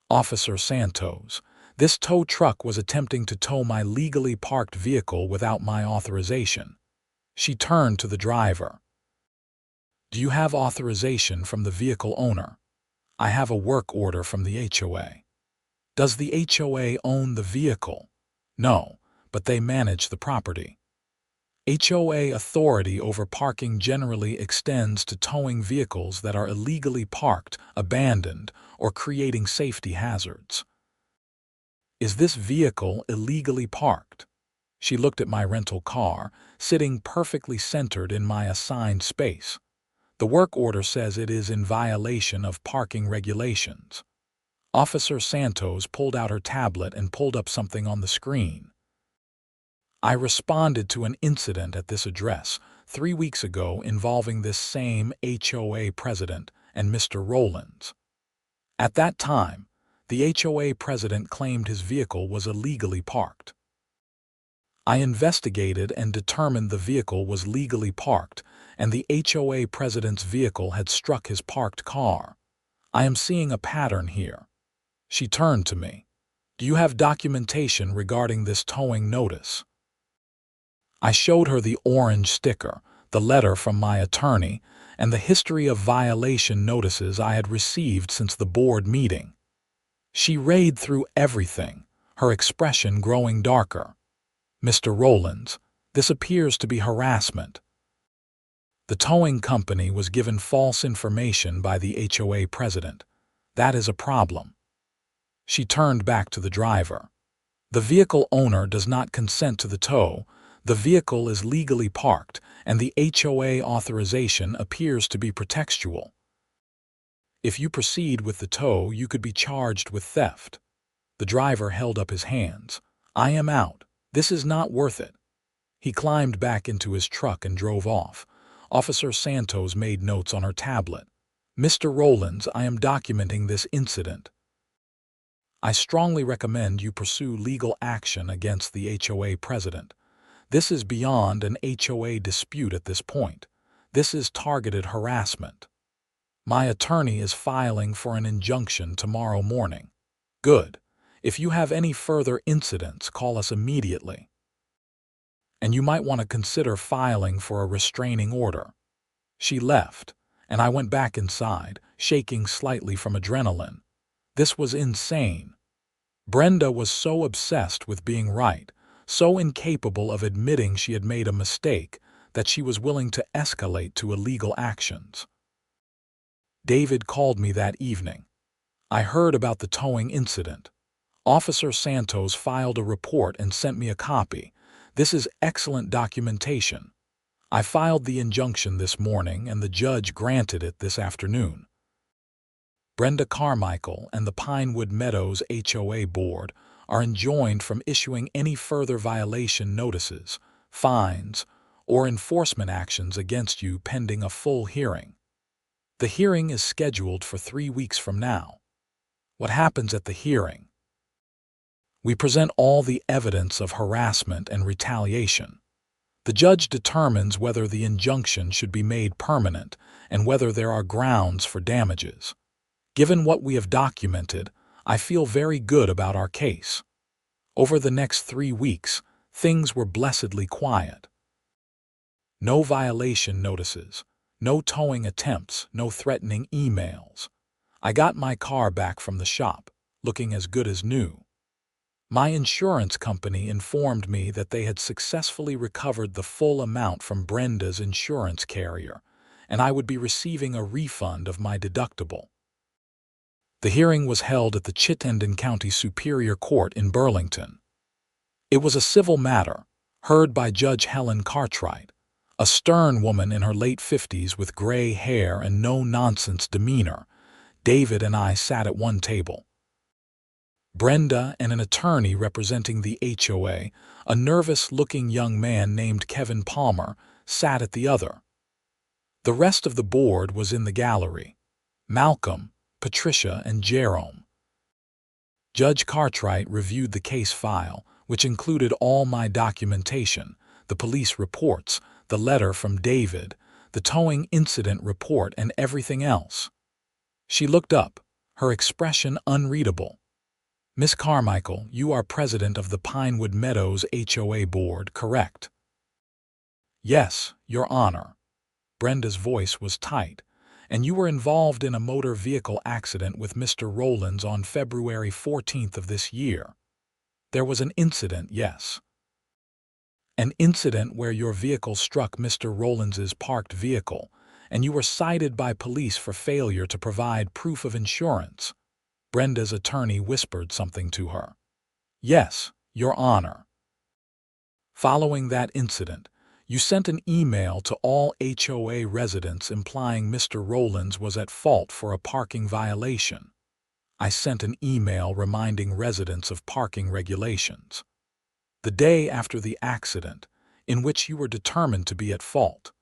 "Officer Santos, this tow truck was attempting to tow my legally parked vehicle without my authorization." She turned to the driver. "Do you have authorization from the vehicle owner?" "I have a work order from the HOA." "Does the HOA own the vehicle?" "No, but they manage the property." HOA authority over parking generally extends to towing vehicles that are illegally parked, abandoned, or creating safety hazards. "Is this vehicle illegally parked?" She looked at my rental car, sitting perfectly centered in my assigned space. "The work order says it is in violation of parking regulations." Officer Santos pulled out her tablet and pulled up something on the screen. I responded to an incident at this address 3 weeks ago involving this same HOA president and Mr. Rollins. At that time, the HOA president claimed his vehicle was illegally parked. I investigated and determined the vehicle was legally parked, and the HOA president's vehicle had struck his parked car. I am seeing a pattern here. She turned to me. Do you have documentation regarding this towing notice? I showed her the orange sticker, the letter from my attorney, and the history of violation notices I had received since the board meeting. She read through everything, her expression growing darker. Mr. Rollins, this appears to be harassment. The towing company was given false information by the HOA president. That is a problem. She turned back to the driver. The vehicle owner does not consent to the tow. The vehicle is legally parked, and the HOA authorization appears to be pretextual. If you proceed with the tow, you could be charged with theft. The driver held up his hands. I am out. This is not worth it. He climbed back into his truck and drove off. Officer Santos made notes on her tablet. Mr. Rollins, I am documenting this incident. I strongly recommend you pursue legal action against the HOA president. This is beyond an HOA dispute at this point. This is targeted harassment. My attorney is filing for an injunction tomorrow morning. Good. If you have any further incidents, call us immediately. And you might want to consider filing for a restraining order. She left, and I went back inside, shaking slightly from adrenaline. This was insane. Brenda was so obsessed with being right, so incapable of admitting she had made a mistake, that she was willing to escalate to illegal actions. David called me that evening. I heard about the towing incident. Officer Santos filed a report and sent me a copy. This is excellent documentation. I filed the injunction this morning, and the judge granted it this afternoon. Brenda Carmichael and the Pinewood Meadows HOA Board are enjoined from issuing any further violation notices, fines, or enforcement actions against you pending a full hearing. The hearing is scheduled for 3 weeks from now. What happens at the hearing? We present all the evidence of harassment and retaliation. The judge determines whether the injunction should be made permanent and whether there are grounds for damages. Given what we have documented, I feel very good about our case. Over the next 3 weeks, things were blessedly quiet. No violation notices, no towing attempts, no threatening emails. I got my car back from the shop, looking as good as new. My insurance company informed me that they had successfully recovered the full amount from Brenda's insurance carrier, and I would be receiving a refund of my deductible. The hearing was held at the Chittenden County Superior Court in Burlington. It was a civil matter, heard by Judge Helen Cartwright, a stern woman in her late 50s with gray hair and no-nonsense demeanor. David and I sat at one table. Brenda and an attorney representing the HOA, a nervous-looking young man named Kevin Palmer, sat at the other. The rest of the board was in the gallery: Malcolm, Patricia, and Jerome. Judge Cartwright reviewed the case file, which included all my documentation, the police reports, the letter from David, the towing incident report, and everything else. She looked up, her expression unreadable. Miss Carmichael, you are president of the Pinewood Meadows HOA Board, correct? Yes, Your Honor. Brenda's voice was tight. And you were involved in a motor vehicle accident with Mr. Rollins on February 14th of this year. There was an incident, yes. An incident where your vehicle struck Mr. Rollins's parked vehicle, and you were cited by police for failure to provide proof of insurance. Brenda's attorney whispered something to her. Yes, Your Honor. Following that incident, you sent an email to all HOA residents implying Mr. Rollins was at fault for a parking violation. I sent an email reminding residents of parking regulations. The day after the accident, in which you were determined to be at fault.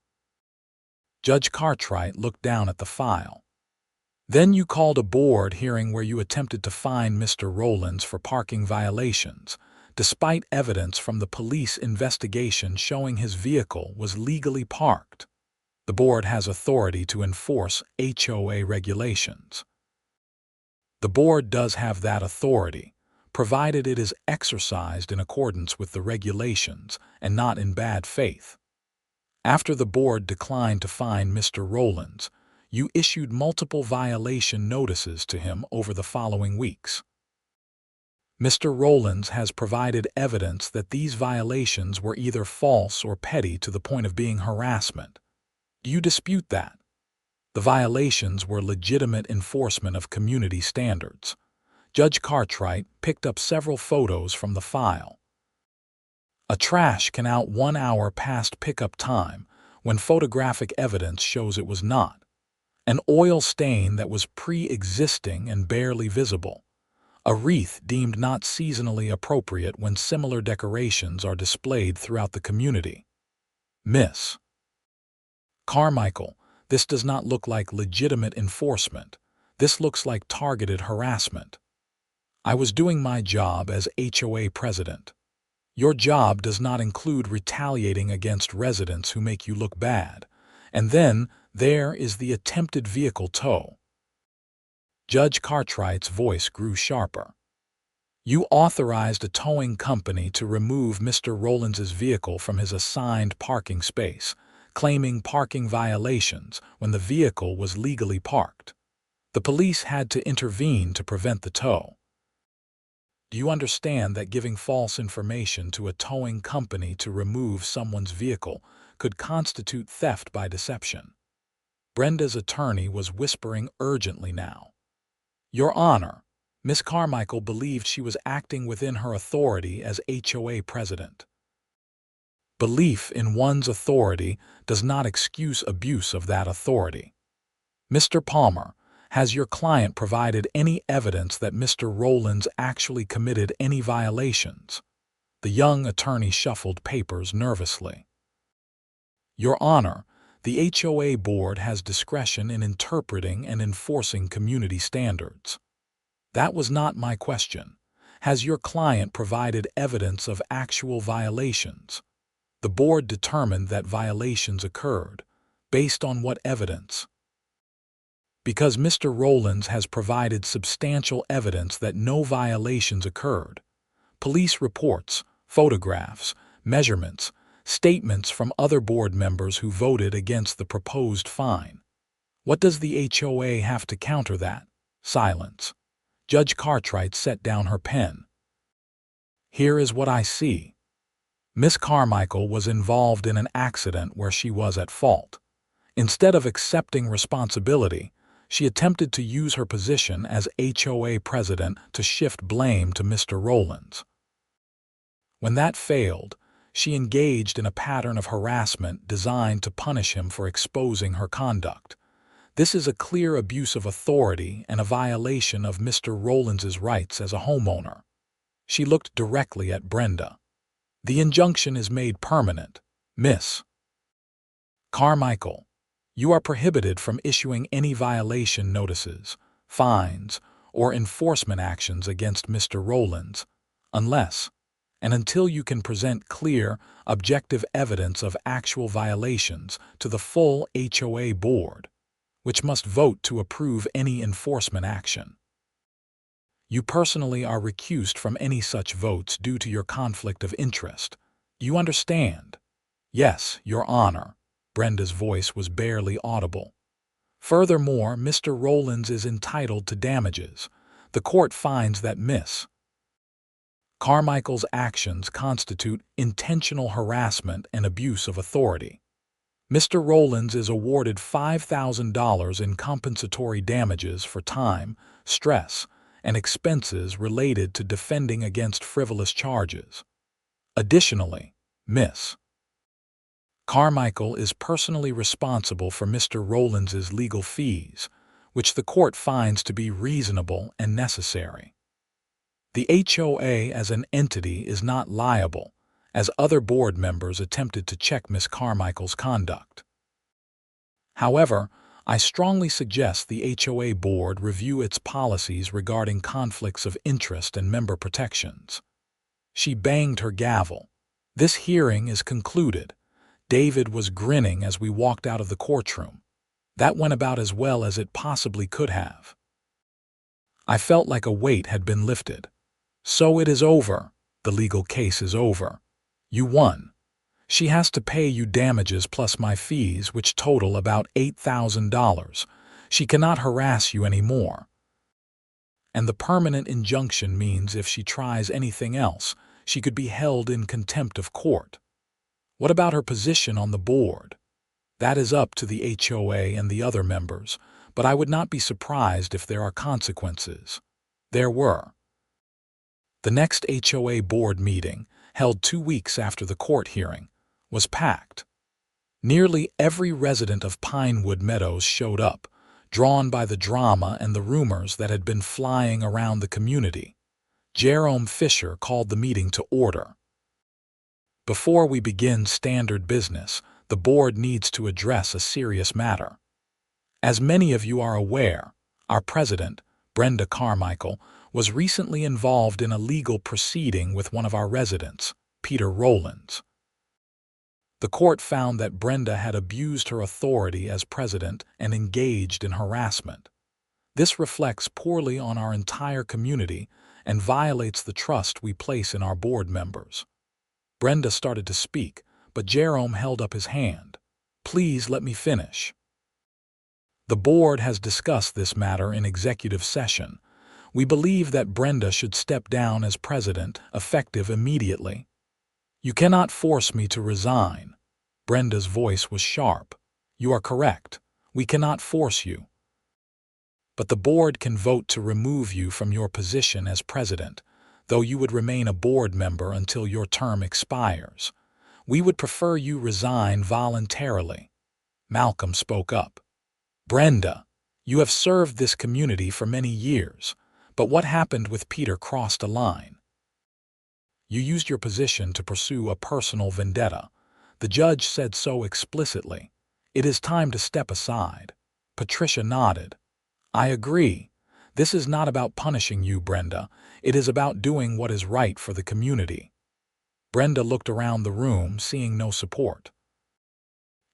Judge Cartwright looked down at the file. Then you called a board hearing where you attempted to fine Mr. Rollins for parking violations, despite evidence from the police investigation showing his vehicle was legally parked. The board has authority to enforce HOA regulations. The board does have that authority, provided it is exercised in accordance with the regulations and not in bad faith. After the board declined to fine Mr. Rollins, you issued multiple violation notices to him over the following weeks. Mr. Rollins has provided evidence that these violations were either false or petty to the point of being harassment. Do you dispute that? The violations were legitimate enforcement of community standards. Judge Cartwright picked up several photos from the file. A trash can out 1 hour past pickup time when photographic evidence shows it was not. An oil stain that was pre-existing and barely visible. A wreath deemed not seasonally appropriate when similar decorations are displayed throughout the community. Miss Carmichael, this does not look like legitimate enforcement. This looks like targeted harassment. I was doing my job as HOA president. Your job does not include retaliating against residents who make you look bad. And then there is the attempted vehicle tow. Judge Cartwright's voice grew sharper. You authorized a towing company to remove Mr. Rollins's vehicle from his assigned parking space, claiming parking violations when the vehicle was legally parked. The police had to intervene to prevent the tow. Do you understand that giving false information to a towing company to remove someone's vehicle could constitute theft by deception? Brenda's attorney was whispering urgently now. Your Honor, Miss Carmichael believed she was acting within her authority as HOA president. Belief in one's authority does not excuse abuse of that authority. Mr. Palmer, has your client provided any evidence that Mr. Rollins actually committed any violations? The young attorney shuffled papers nervously. Your Honor, the HOA board has discretion in interpreting and enforcing community standards. That was not my question. Has your client provided evidence of actual violations? The board determined that violations occurred. Based on what evidence? Because Mr. Rollins has provided substantial evidence that no violations occurred. Police reports, photographs, measurements, statements from other board members who voted against the proposed fine. What does the HOA have to counter that? Silence. Judge Cartwright set down her pen. Here is what I see. Miss Carmichael was involved in an accident where she was at fault. Instead of accepting responsibility, she attempted to use her position as HOA president to shift blame to Mr. Rollins. When that failed, she engaged in a pattern of harassment designed to punish him for exposing her conduct. This is a clear abuse of authority and a violation of Mr. Rollins's rights as a homeowner. She looked directly at Brenda. The injunction is made permanent, Miss Carmichael. You are prohibited from issuing any violation notices, fines, or enforcement actions against Mr. Rollins, unless and until you can present clear, objective evidence of actual violations to the full HOA board, which must vote to approve any enforcement action. You personally are recused from any such votes due to your conflict of interest. You understand? Yes, Your Honor. Brenda's voice was barely audible. Furthermore, Mr. Rollins is entitled to damages. The court finds that Miss Carmichael's actions constitute intentional harassment and abuse of authority. Mr. Rollins is awarded $5,000 in compensatory damages for time, stress, and expenses related to defending against frivolous charges. Additionally, Miss Carmichael is personally responsible for Mr. Rollins's legal fees, which the court finds to be reasonable and necessary. The HOA as an entity is not liable, as other board members attempted to check Ms. Carmichael's conduct. However, I strongly suggest the HOA board review its policies regarding conflicts of interest and member protections. She banged her gavel. This hearing is concluded. David was grinning as we walked out of the courtroom. That went about as well as it possibly could have. I felt like a weight had been lifted. So it is over. The legal case is over. You won. She has to pay you damages plus my fees, which total about $8,000. She cannot harass you anymore. And the permanent injunction means if she tries anything else, she could be held in contempt of court. What about her position on the board? That is up to the HOA and the other members, but I would not be surprised if there are consequences. There were. The next HOA board meeting, held 2 weeks after the court hearing, was packed. Nearly every resident of Pinewood Meadows showed up, drawn by the drama and the rumors that had been flying around the community. Jerome Fisher called the meeting to order. Before we begin standard business, the board needs to address a serious matter. As many of you are aware, our president, Brenda Carmichael, was recently involved in a legal proceeding with one of our residents, Peter Rollins. The court found that Brenda had abused her authority as president and engaged in harassment. This reflects poorly on our entire community and violates the trust we place in our board members. Brenda started to speak, but Jerome held up his hand. Please let me finish. The board has discussed this matter in executive session. We believe that Brenda should step down as president, effective immediately. You cannot force me to resign. Brenda's voice was sharp. You are correct. We cannot force you. But the board can vote to remove you from your position as president, though you would remain a board member until your term expires. We would prefer you resign voluntarily. Malcolm spoke up. Brenda, you have served this community for many years, but what happened with Peter crossed a line. You used your position to pursue a personal vendetta. The judge said so explicitly. It is time to step aside. Patricia nodded. I agree. This is not about punishing you, Brenda. It is about doing what is right for the community. Brenda looked around the room, seeing no support.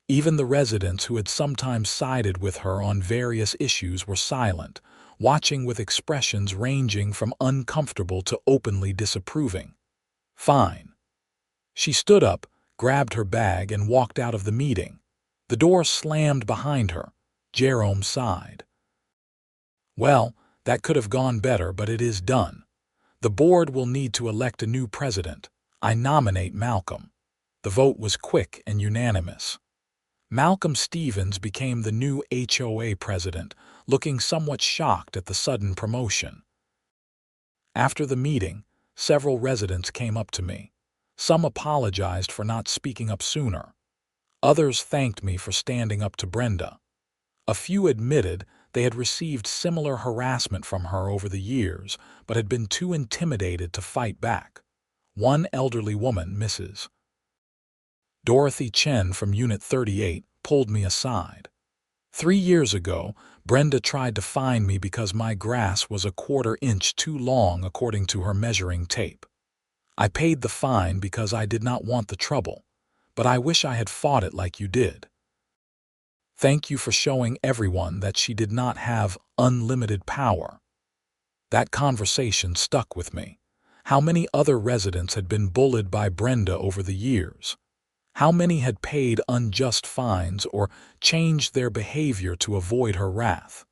Even the residents who had sometimes sided with her on various issues were silent, watching with expressions ranging from uncomfortable to openly disapproving. Fine. She stood up, grabbed her bag, and walked out of the meeting. The door slammed behind her. Jerome sighed. Well, that could have gone better, but it is done. The board will need to elect a new president. I nominate Malcolm. The vote was quick and unanimous. Malcolm Stevens became the new HOA president, looking somewhat shocked at the sudden promotion. After the meeting, several residents came up to me. Some apologized for not speaking up sooner. Others thanked me for standing up to Brenda. A few admitted they had received similar harassment from her over the years, but had been too intimidated to fight back. One elderly woman, Mrs. Dorothy Chen from Unit 38, pulled me aside. 3 years ago, Brenda tried to fine me because my grass was a 1/4 inch too long according to her measuring tape. I paid the fine because I did not want the trouble, but I wish I had fought it like you did. Thank you for showing everyone that she did not have unlimited power. That conversation stuck with me. How many other residents had been bullied by Brenda over the years? How many had paid unjust fines or changed their behavior to avoid her wrath?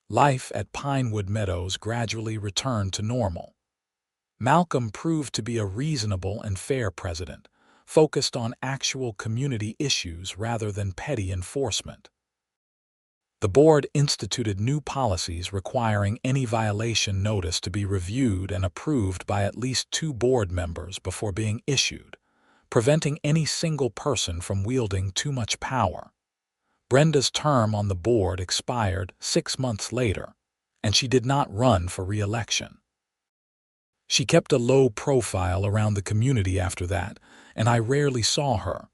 Life at Pinewood Meadows gradually returned to normal. Malcolm proved to be a reasonable and fair president, focused on actual community issues rather than petty enforcement. The board instituted new policies requiring any violation notice to be reviewed and approved by at least 2 board members before being issued, preventing any single person from wielding too much power. Brenda's term on the board expired 6 months later, and she did not run for re-election. She kept a low profile around the community after that, and I rarely saw her.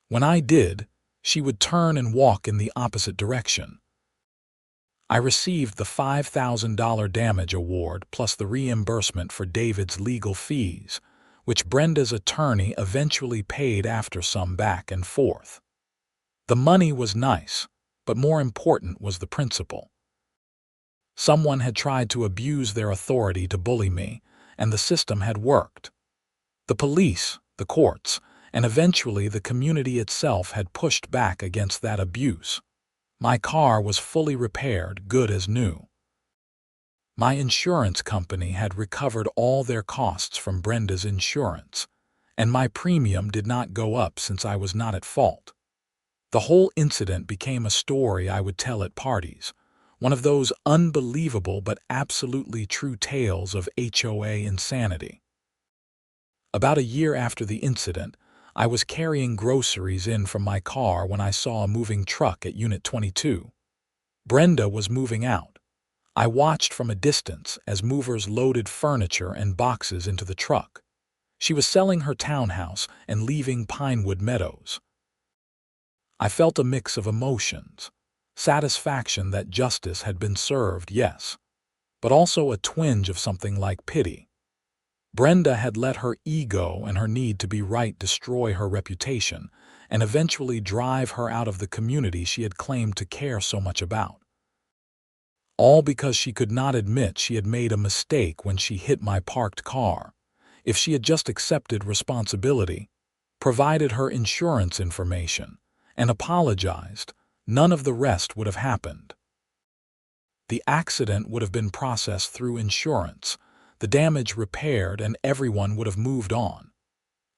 When I did, she would turn and walk in the opposite direction. I received the $5,000 damage award plus the reimbursement for David's legal fees, which Brenda's attorney eventually paid after some back and forth. The money was nice, but more important was the principle. Someone had tried to abuse their authority to bully me, and the system had worked. The police, the courts, and eventually the community itself had pushed back against that abuse. My car was fully repaired, good as new. My insurance company had recovered all their costs from Brenda's insurance, and my premium did not go up since I was not at fault. The whole incident became a story I would tell at parties, one of those unbelievable but absolutely true tales of HOA insanity. About a year after the incident, I was carrying groceries in from my car when I saw a moving truck at Unit 22. Brenda was moving out. I watched from a distance as movers loaded furniture and boxes into the truck. She was selling her townhouse and leaving Pinewood Meadows. I felt a mix of emotions, satisfaction that justice had been served, yes, but also a twinge of something like pity. Brenda had let her ego and her need to be right destroy her reputation and eventually drive her out of the community she had claimed to care so much about. All because she could not admit she had made a mistake when she hit my parked car. If she had just accepted responsibility, provided her insurance information, and apologized, none of the rest would have happened. The accident would have been processed through insurance, the damage repaired, and everyone would have moved on.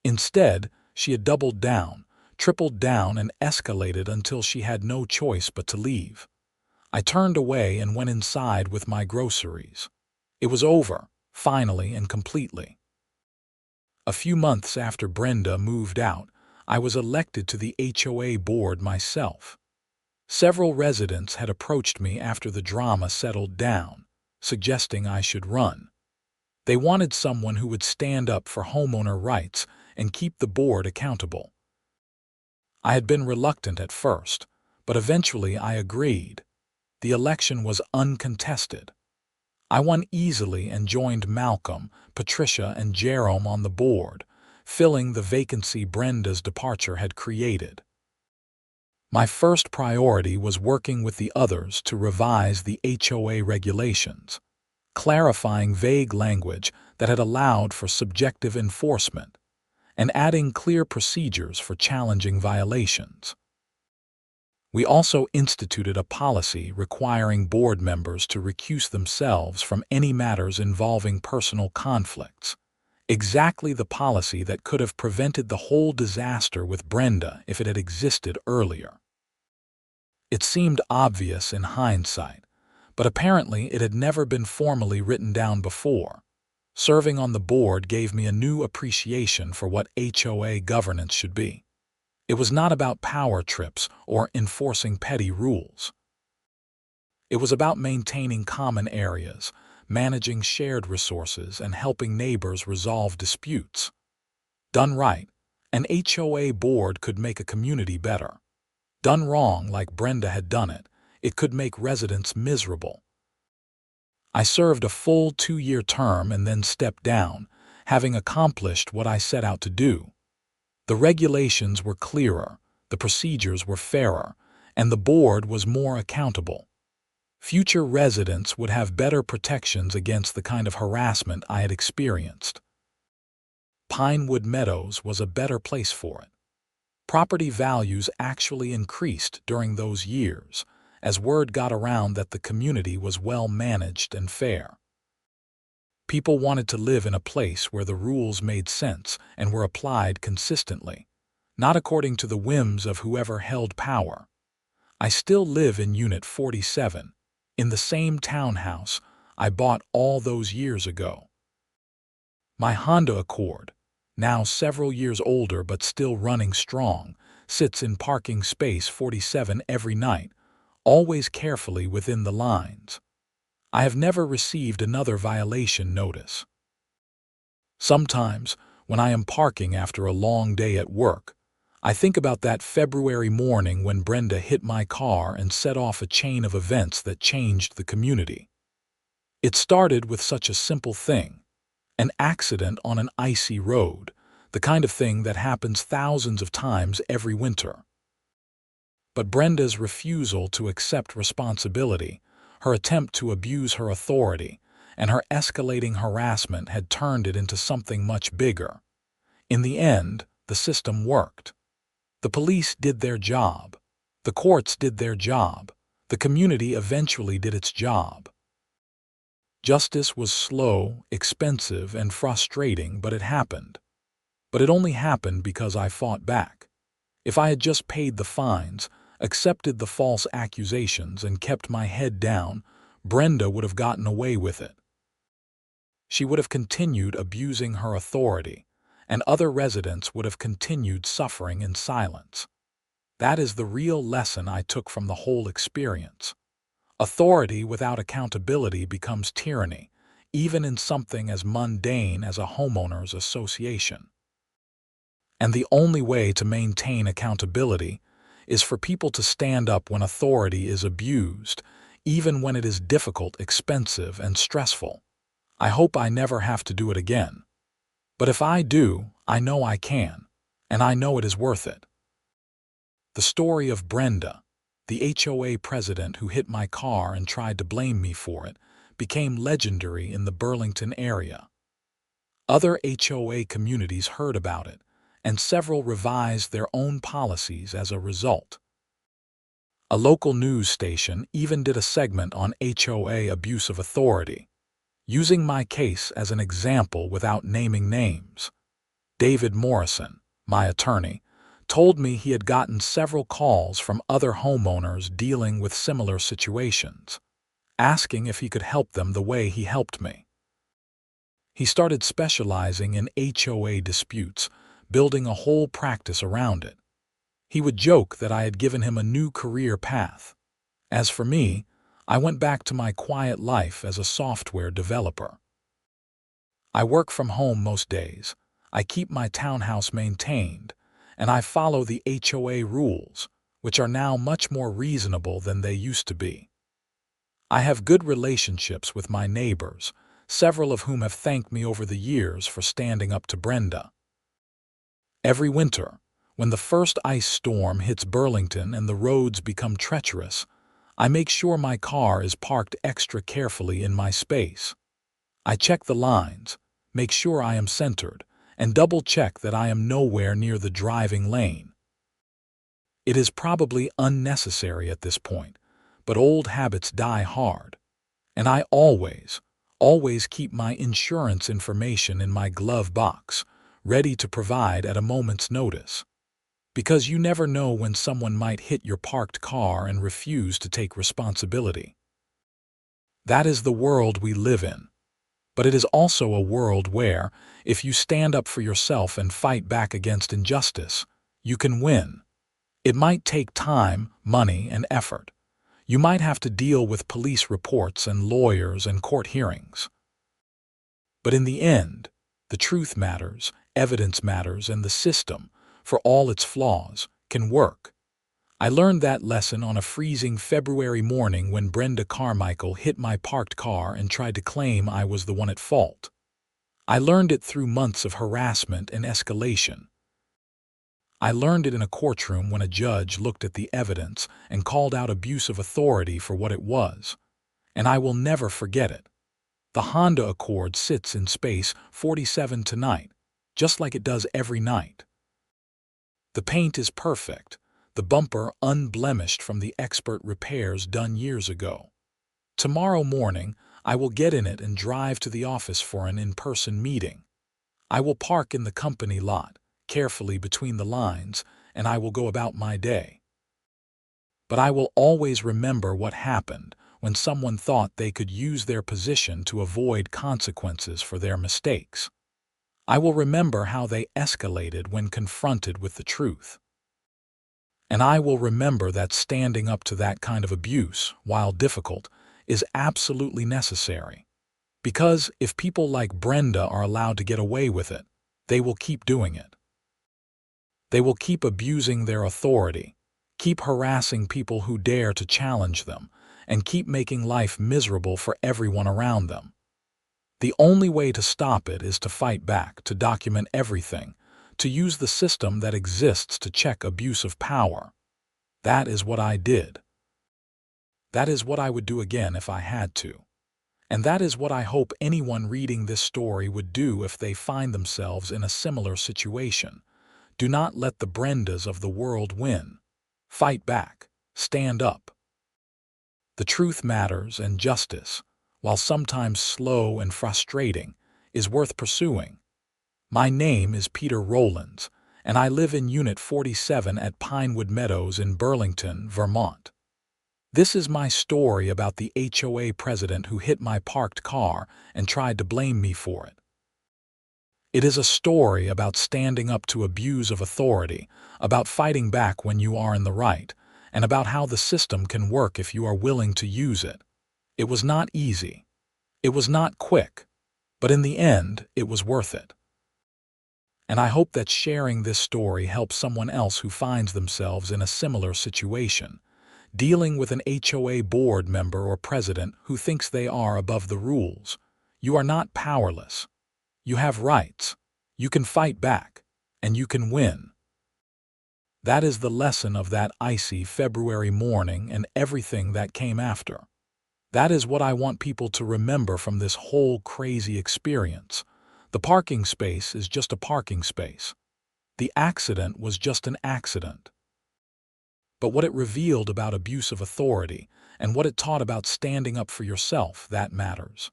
Instead, she had doubled down, tripled down, and escalated until she had no choice but to leave. I turned away and went inside with my groceries. It was over, finally and completely. A few months after Brenda moved out, I was elected to the HOA board myself. Several residents had approached me after the drama settled down, suggesting I should run. They wanted someone who would stand up for homeowner rights and keep the board accountable. I had been reluctant at first, but eventually I agreed. The election was uncontested. I won easily and joined Malcolm, Patricia, and Jerome on the board, filling the vacancy Brenda's departure had created. My first priority was working with the others to revise the HOA regulations, clarifying vague language that had allowed for subjective enforcement, and adding clear procedures for challenging violations. We also instituted a policy requiring board members to recuse themselves from any matters involving personal conflicts, exactly the policy that could have prevented the whole disaster with Brenda if it had existed earlier. It seemed obvious in hindsight, but apparently it had never been formally written down before. Serving on the board gave me a new appreciation for what HOA governance should be. It was not about power trips or enforcing petty rules. It was about maintaining common areas, managing shared resources, and helping neighbors resolve disputes. Done right, an HOA board could make a community better. Done wrong, like Brenda had done it, it could make residents miserable. I served a full 2-year term and then stepped down, having accomplished what I set out to do. The regulations were clearer, the procedures were fairer, and the board was more accountable. Future residents would have better protections against the kind of harassment I had experienced. Pinewood Meadows was a better place for it. Property values actually increased during those years, as word got around that the community was well managed and fair. People wanted to live in a place where the rules made sense and were applied consistently, not according to the whims of whoever held power. I still live in Unit 47, in the same townhouse I bought all those years ago. My Honda Accord, now several years older but still running strong, sits in parking space 47 every night, always carefully within the lines. I have never received another violation notice. Sometimes, when I am parking after a long day at work, I think about that February morning when Brenda hit my car and set off a chain of events that changed the community. It started with such a simple thing, an accident on an icy road, the kind of thing that happens thousands of times every winter. But Brenda's refusal to accept responsibility, her attempt to abuse her authority, and her escalating harassment had turned it into something much bigger. In the end, the system worked. The police did their job. The courts did their job. The community eventually did its job. Justice was slow, expensive, and frustrating, but it happened. But it only happened because I fought back. If I had just paid the fines, accepted the false accusations, and kept my head down, Brenda would have gotten away with it. She would have continued abusing her authority, and other residents would have continued suffering in silence. That is the real lesson I took from the whole experience. Authority without accountability becomes tyranny, even in something as mundane as a homeowners association. And the only way to maintain accountability is for people to stand up when authority is abused, even when it is difficult, expensive, and stressful. I hope I never have to do it again. But if I do, I know I can, and I know it is worth it. The story of Brenda, the HOA president who hit my car and tried to blame me for it, became legendary in the Burlington area. Other HOA communities heard about it, and several revised their own policies as a result. A local news station even did a segment on HOA abuse of authority, using my case as an example without naming names. David Morrison, my attorney, told me he had gotten several calls from other homeowners dealing with similar situations, asking if he could help them the way he helped me. He started specializing in HOA disputes, building a whole practice around it. He would joke that I had given him a new career path. As for me, I went back to my quiet life as a software developer. I work from home most days, I keep my townhouse maintained, and I follow the HOA rules, which are now much more reasonable than they used to be. I have good relationships with my neighbors, several of whom have thanked me over the years for standing up to Brenda. Every winter, when the first ice storm hits Burlington and the roads become treacherous, I make sure my car is parked extra carefully in my space. I check the lines, make sure I am centered, and double-check that I am nowhere near the driving lane. It is probably unnecessary at this point, but old habits die hard, and I always keep my insurance information in my glove box, ready to provide at a moment's notice. Because you never know when someone might hit your parked car and refuse to take responsibility. That is the world we live in. But it is also a world where, if you stand up for yourself and fight back against injustice, you can win. It might take time, money, and effort. You might have to deal with police reports and lawyers and court hearings. But in the end, the truth matters, evidence matters, and the system, for all its flaws, can work. I learned that lesson on a freezing February morning when Brenda Carmichael hit my parked car and tried to claim I was the one at fault. I learned it through months of harassment and escalation. I learned it in a courtroom when a judge looked at the evidence and called out abuse of authority for what it was. And I will never forget it. The Honda Accord sits in space 47 tonight, just like it does every night. The paint is perfect, the bumper unblemished from the expert repairs done years ago. Tomorrow morning, I will get in it and drive to the office for an in-person meeting. I will park in the company lot, carefully between the lines, and I will go about my day. But I will always remember what happened when someone thought they could use their position to avoid consequences for their mistakes. I will remember how they escalated when confronted with the truth. And I will remember that standing up to that kind of abuse, while difficult, is absolutely necessary. Because if people like Brenda are allowed to get away with it, they will keep doing it. They will keep abusing their authority, keep harassing people who dare to challenge them, and keep making life miserable for everyone around them. The only way to stop it is to fight back, to document everything, to use the system that exists to check abuse of power. That is what I did. That is what I would do again if I had to. And that is what I hope anyone reading this story would do if they find themselves in a similar situation. Do not let the Brendas of the world win. Fight back. Stand up. The truth matters, and justice, while sometimes slow and frustrating, is worth pursuing. My name is Peter Rollins, and I live in Unit 47 at Pinewood Meadows in Burlington, Vermont. This is my story about the HOA president who hit my parked car and tried to blame me for it. It is a story about standing up to abuse of authority, about fighting back when you are in the right, and about how the system can work if you are willing to use it. It was not easy. It was not quick. But in the end, it was worth it. And I hope that sharing this story helps someone else who finds themselves in a similar situation, dealing with an HOA board member or president who thinks they are above the rules. You are not powerless. You have rights. You can fight back, and you can win. That is the lesson of that icy February morning and everything that came after. That is what I want people to remember from this whole crazy experience. The parking space is just a parking space. The accident was just an accident. But what it revealed about abuse of authority and what it taught about standing up for yourself, that matters.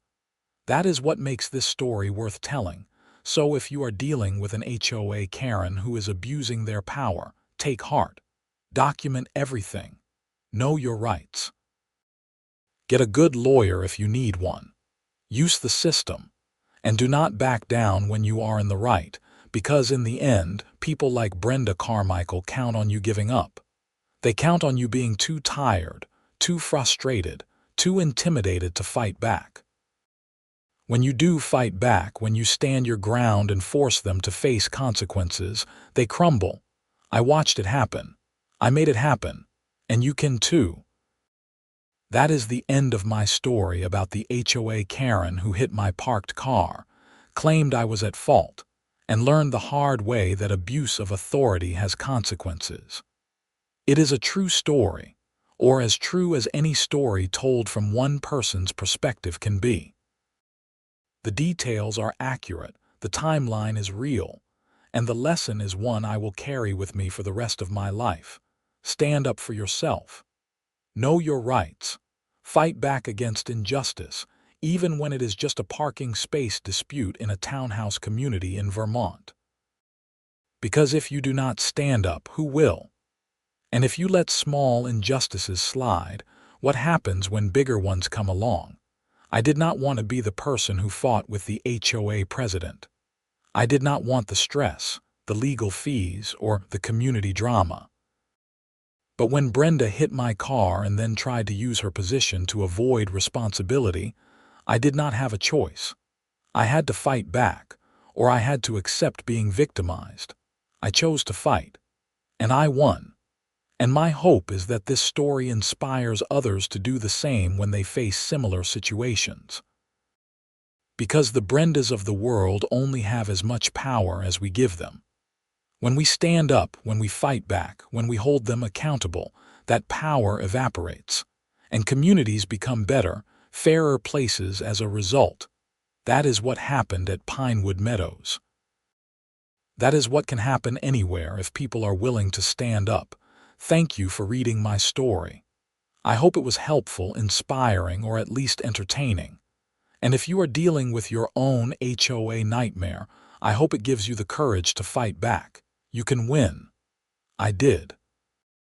That is what makes this story worth telling. So if you are dealing with an HOA Karen who is abusing their power, take heart. Document everything. Know your rights. Get a good lawyer if you need one. Use the system. And do not back down when you are in the right, because in the end, people like Brenda Carmichael count on you giving up. They count on you being too tired, too frustrated, too intimidated to fight back. When you do fight back, when you stand your ground and force them to face consequences, they crumble. I watched it happen. I made it happen. And you can too. That is the end of my story about the HOA Karen who hit my parked car, claimed I was at fault, and learned the hard way that abuse of authority has consequences. It is a true story, or as true as any story told from one person's perspective can be. The details are accurate, the timeline is real, and the lesson is one I will carry with me for the rest of my life. Stand up for yourself. Know your rights. Fight back against injustice, even when it is just a parking space dispute in a townhouse community in Vermont. Because if you do not stand up, who will? And if you let small injustices slide, what happens when bigger ones come along? I did not want to be the person who fought with the HOA president. I did not want the stress, the legal fees, or the community drama. But when Brenda hit my car and then tried to use her position to avoid responsibility, I did not have a choice. I had to fight back, or I had to accept being victimized. I chose to fight, and I won. And my hope is that this story inspires others to do the same when they face similar situations. Because the Brendas of the world only have as much power as we give them. When we stand up, when we fight back, when we hold them accountable, that power evaporates, and communities become better, fairer places as a result. That is what happened at Pinewood Meadows. That is what can happen anywhere if people are willing to stand up. Thank you for reading my story. I hope it was helpful, inspiring, or at least entertaining. And if you are dealing with your own HOA nightmare, I hope it gives you the courage to fight back. You can win. I did.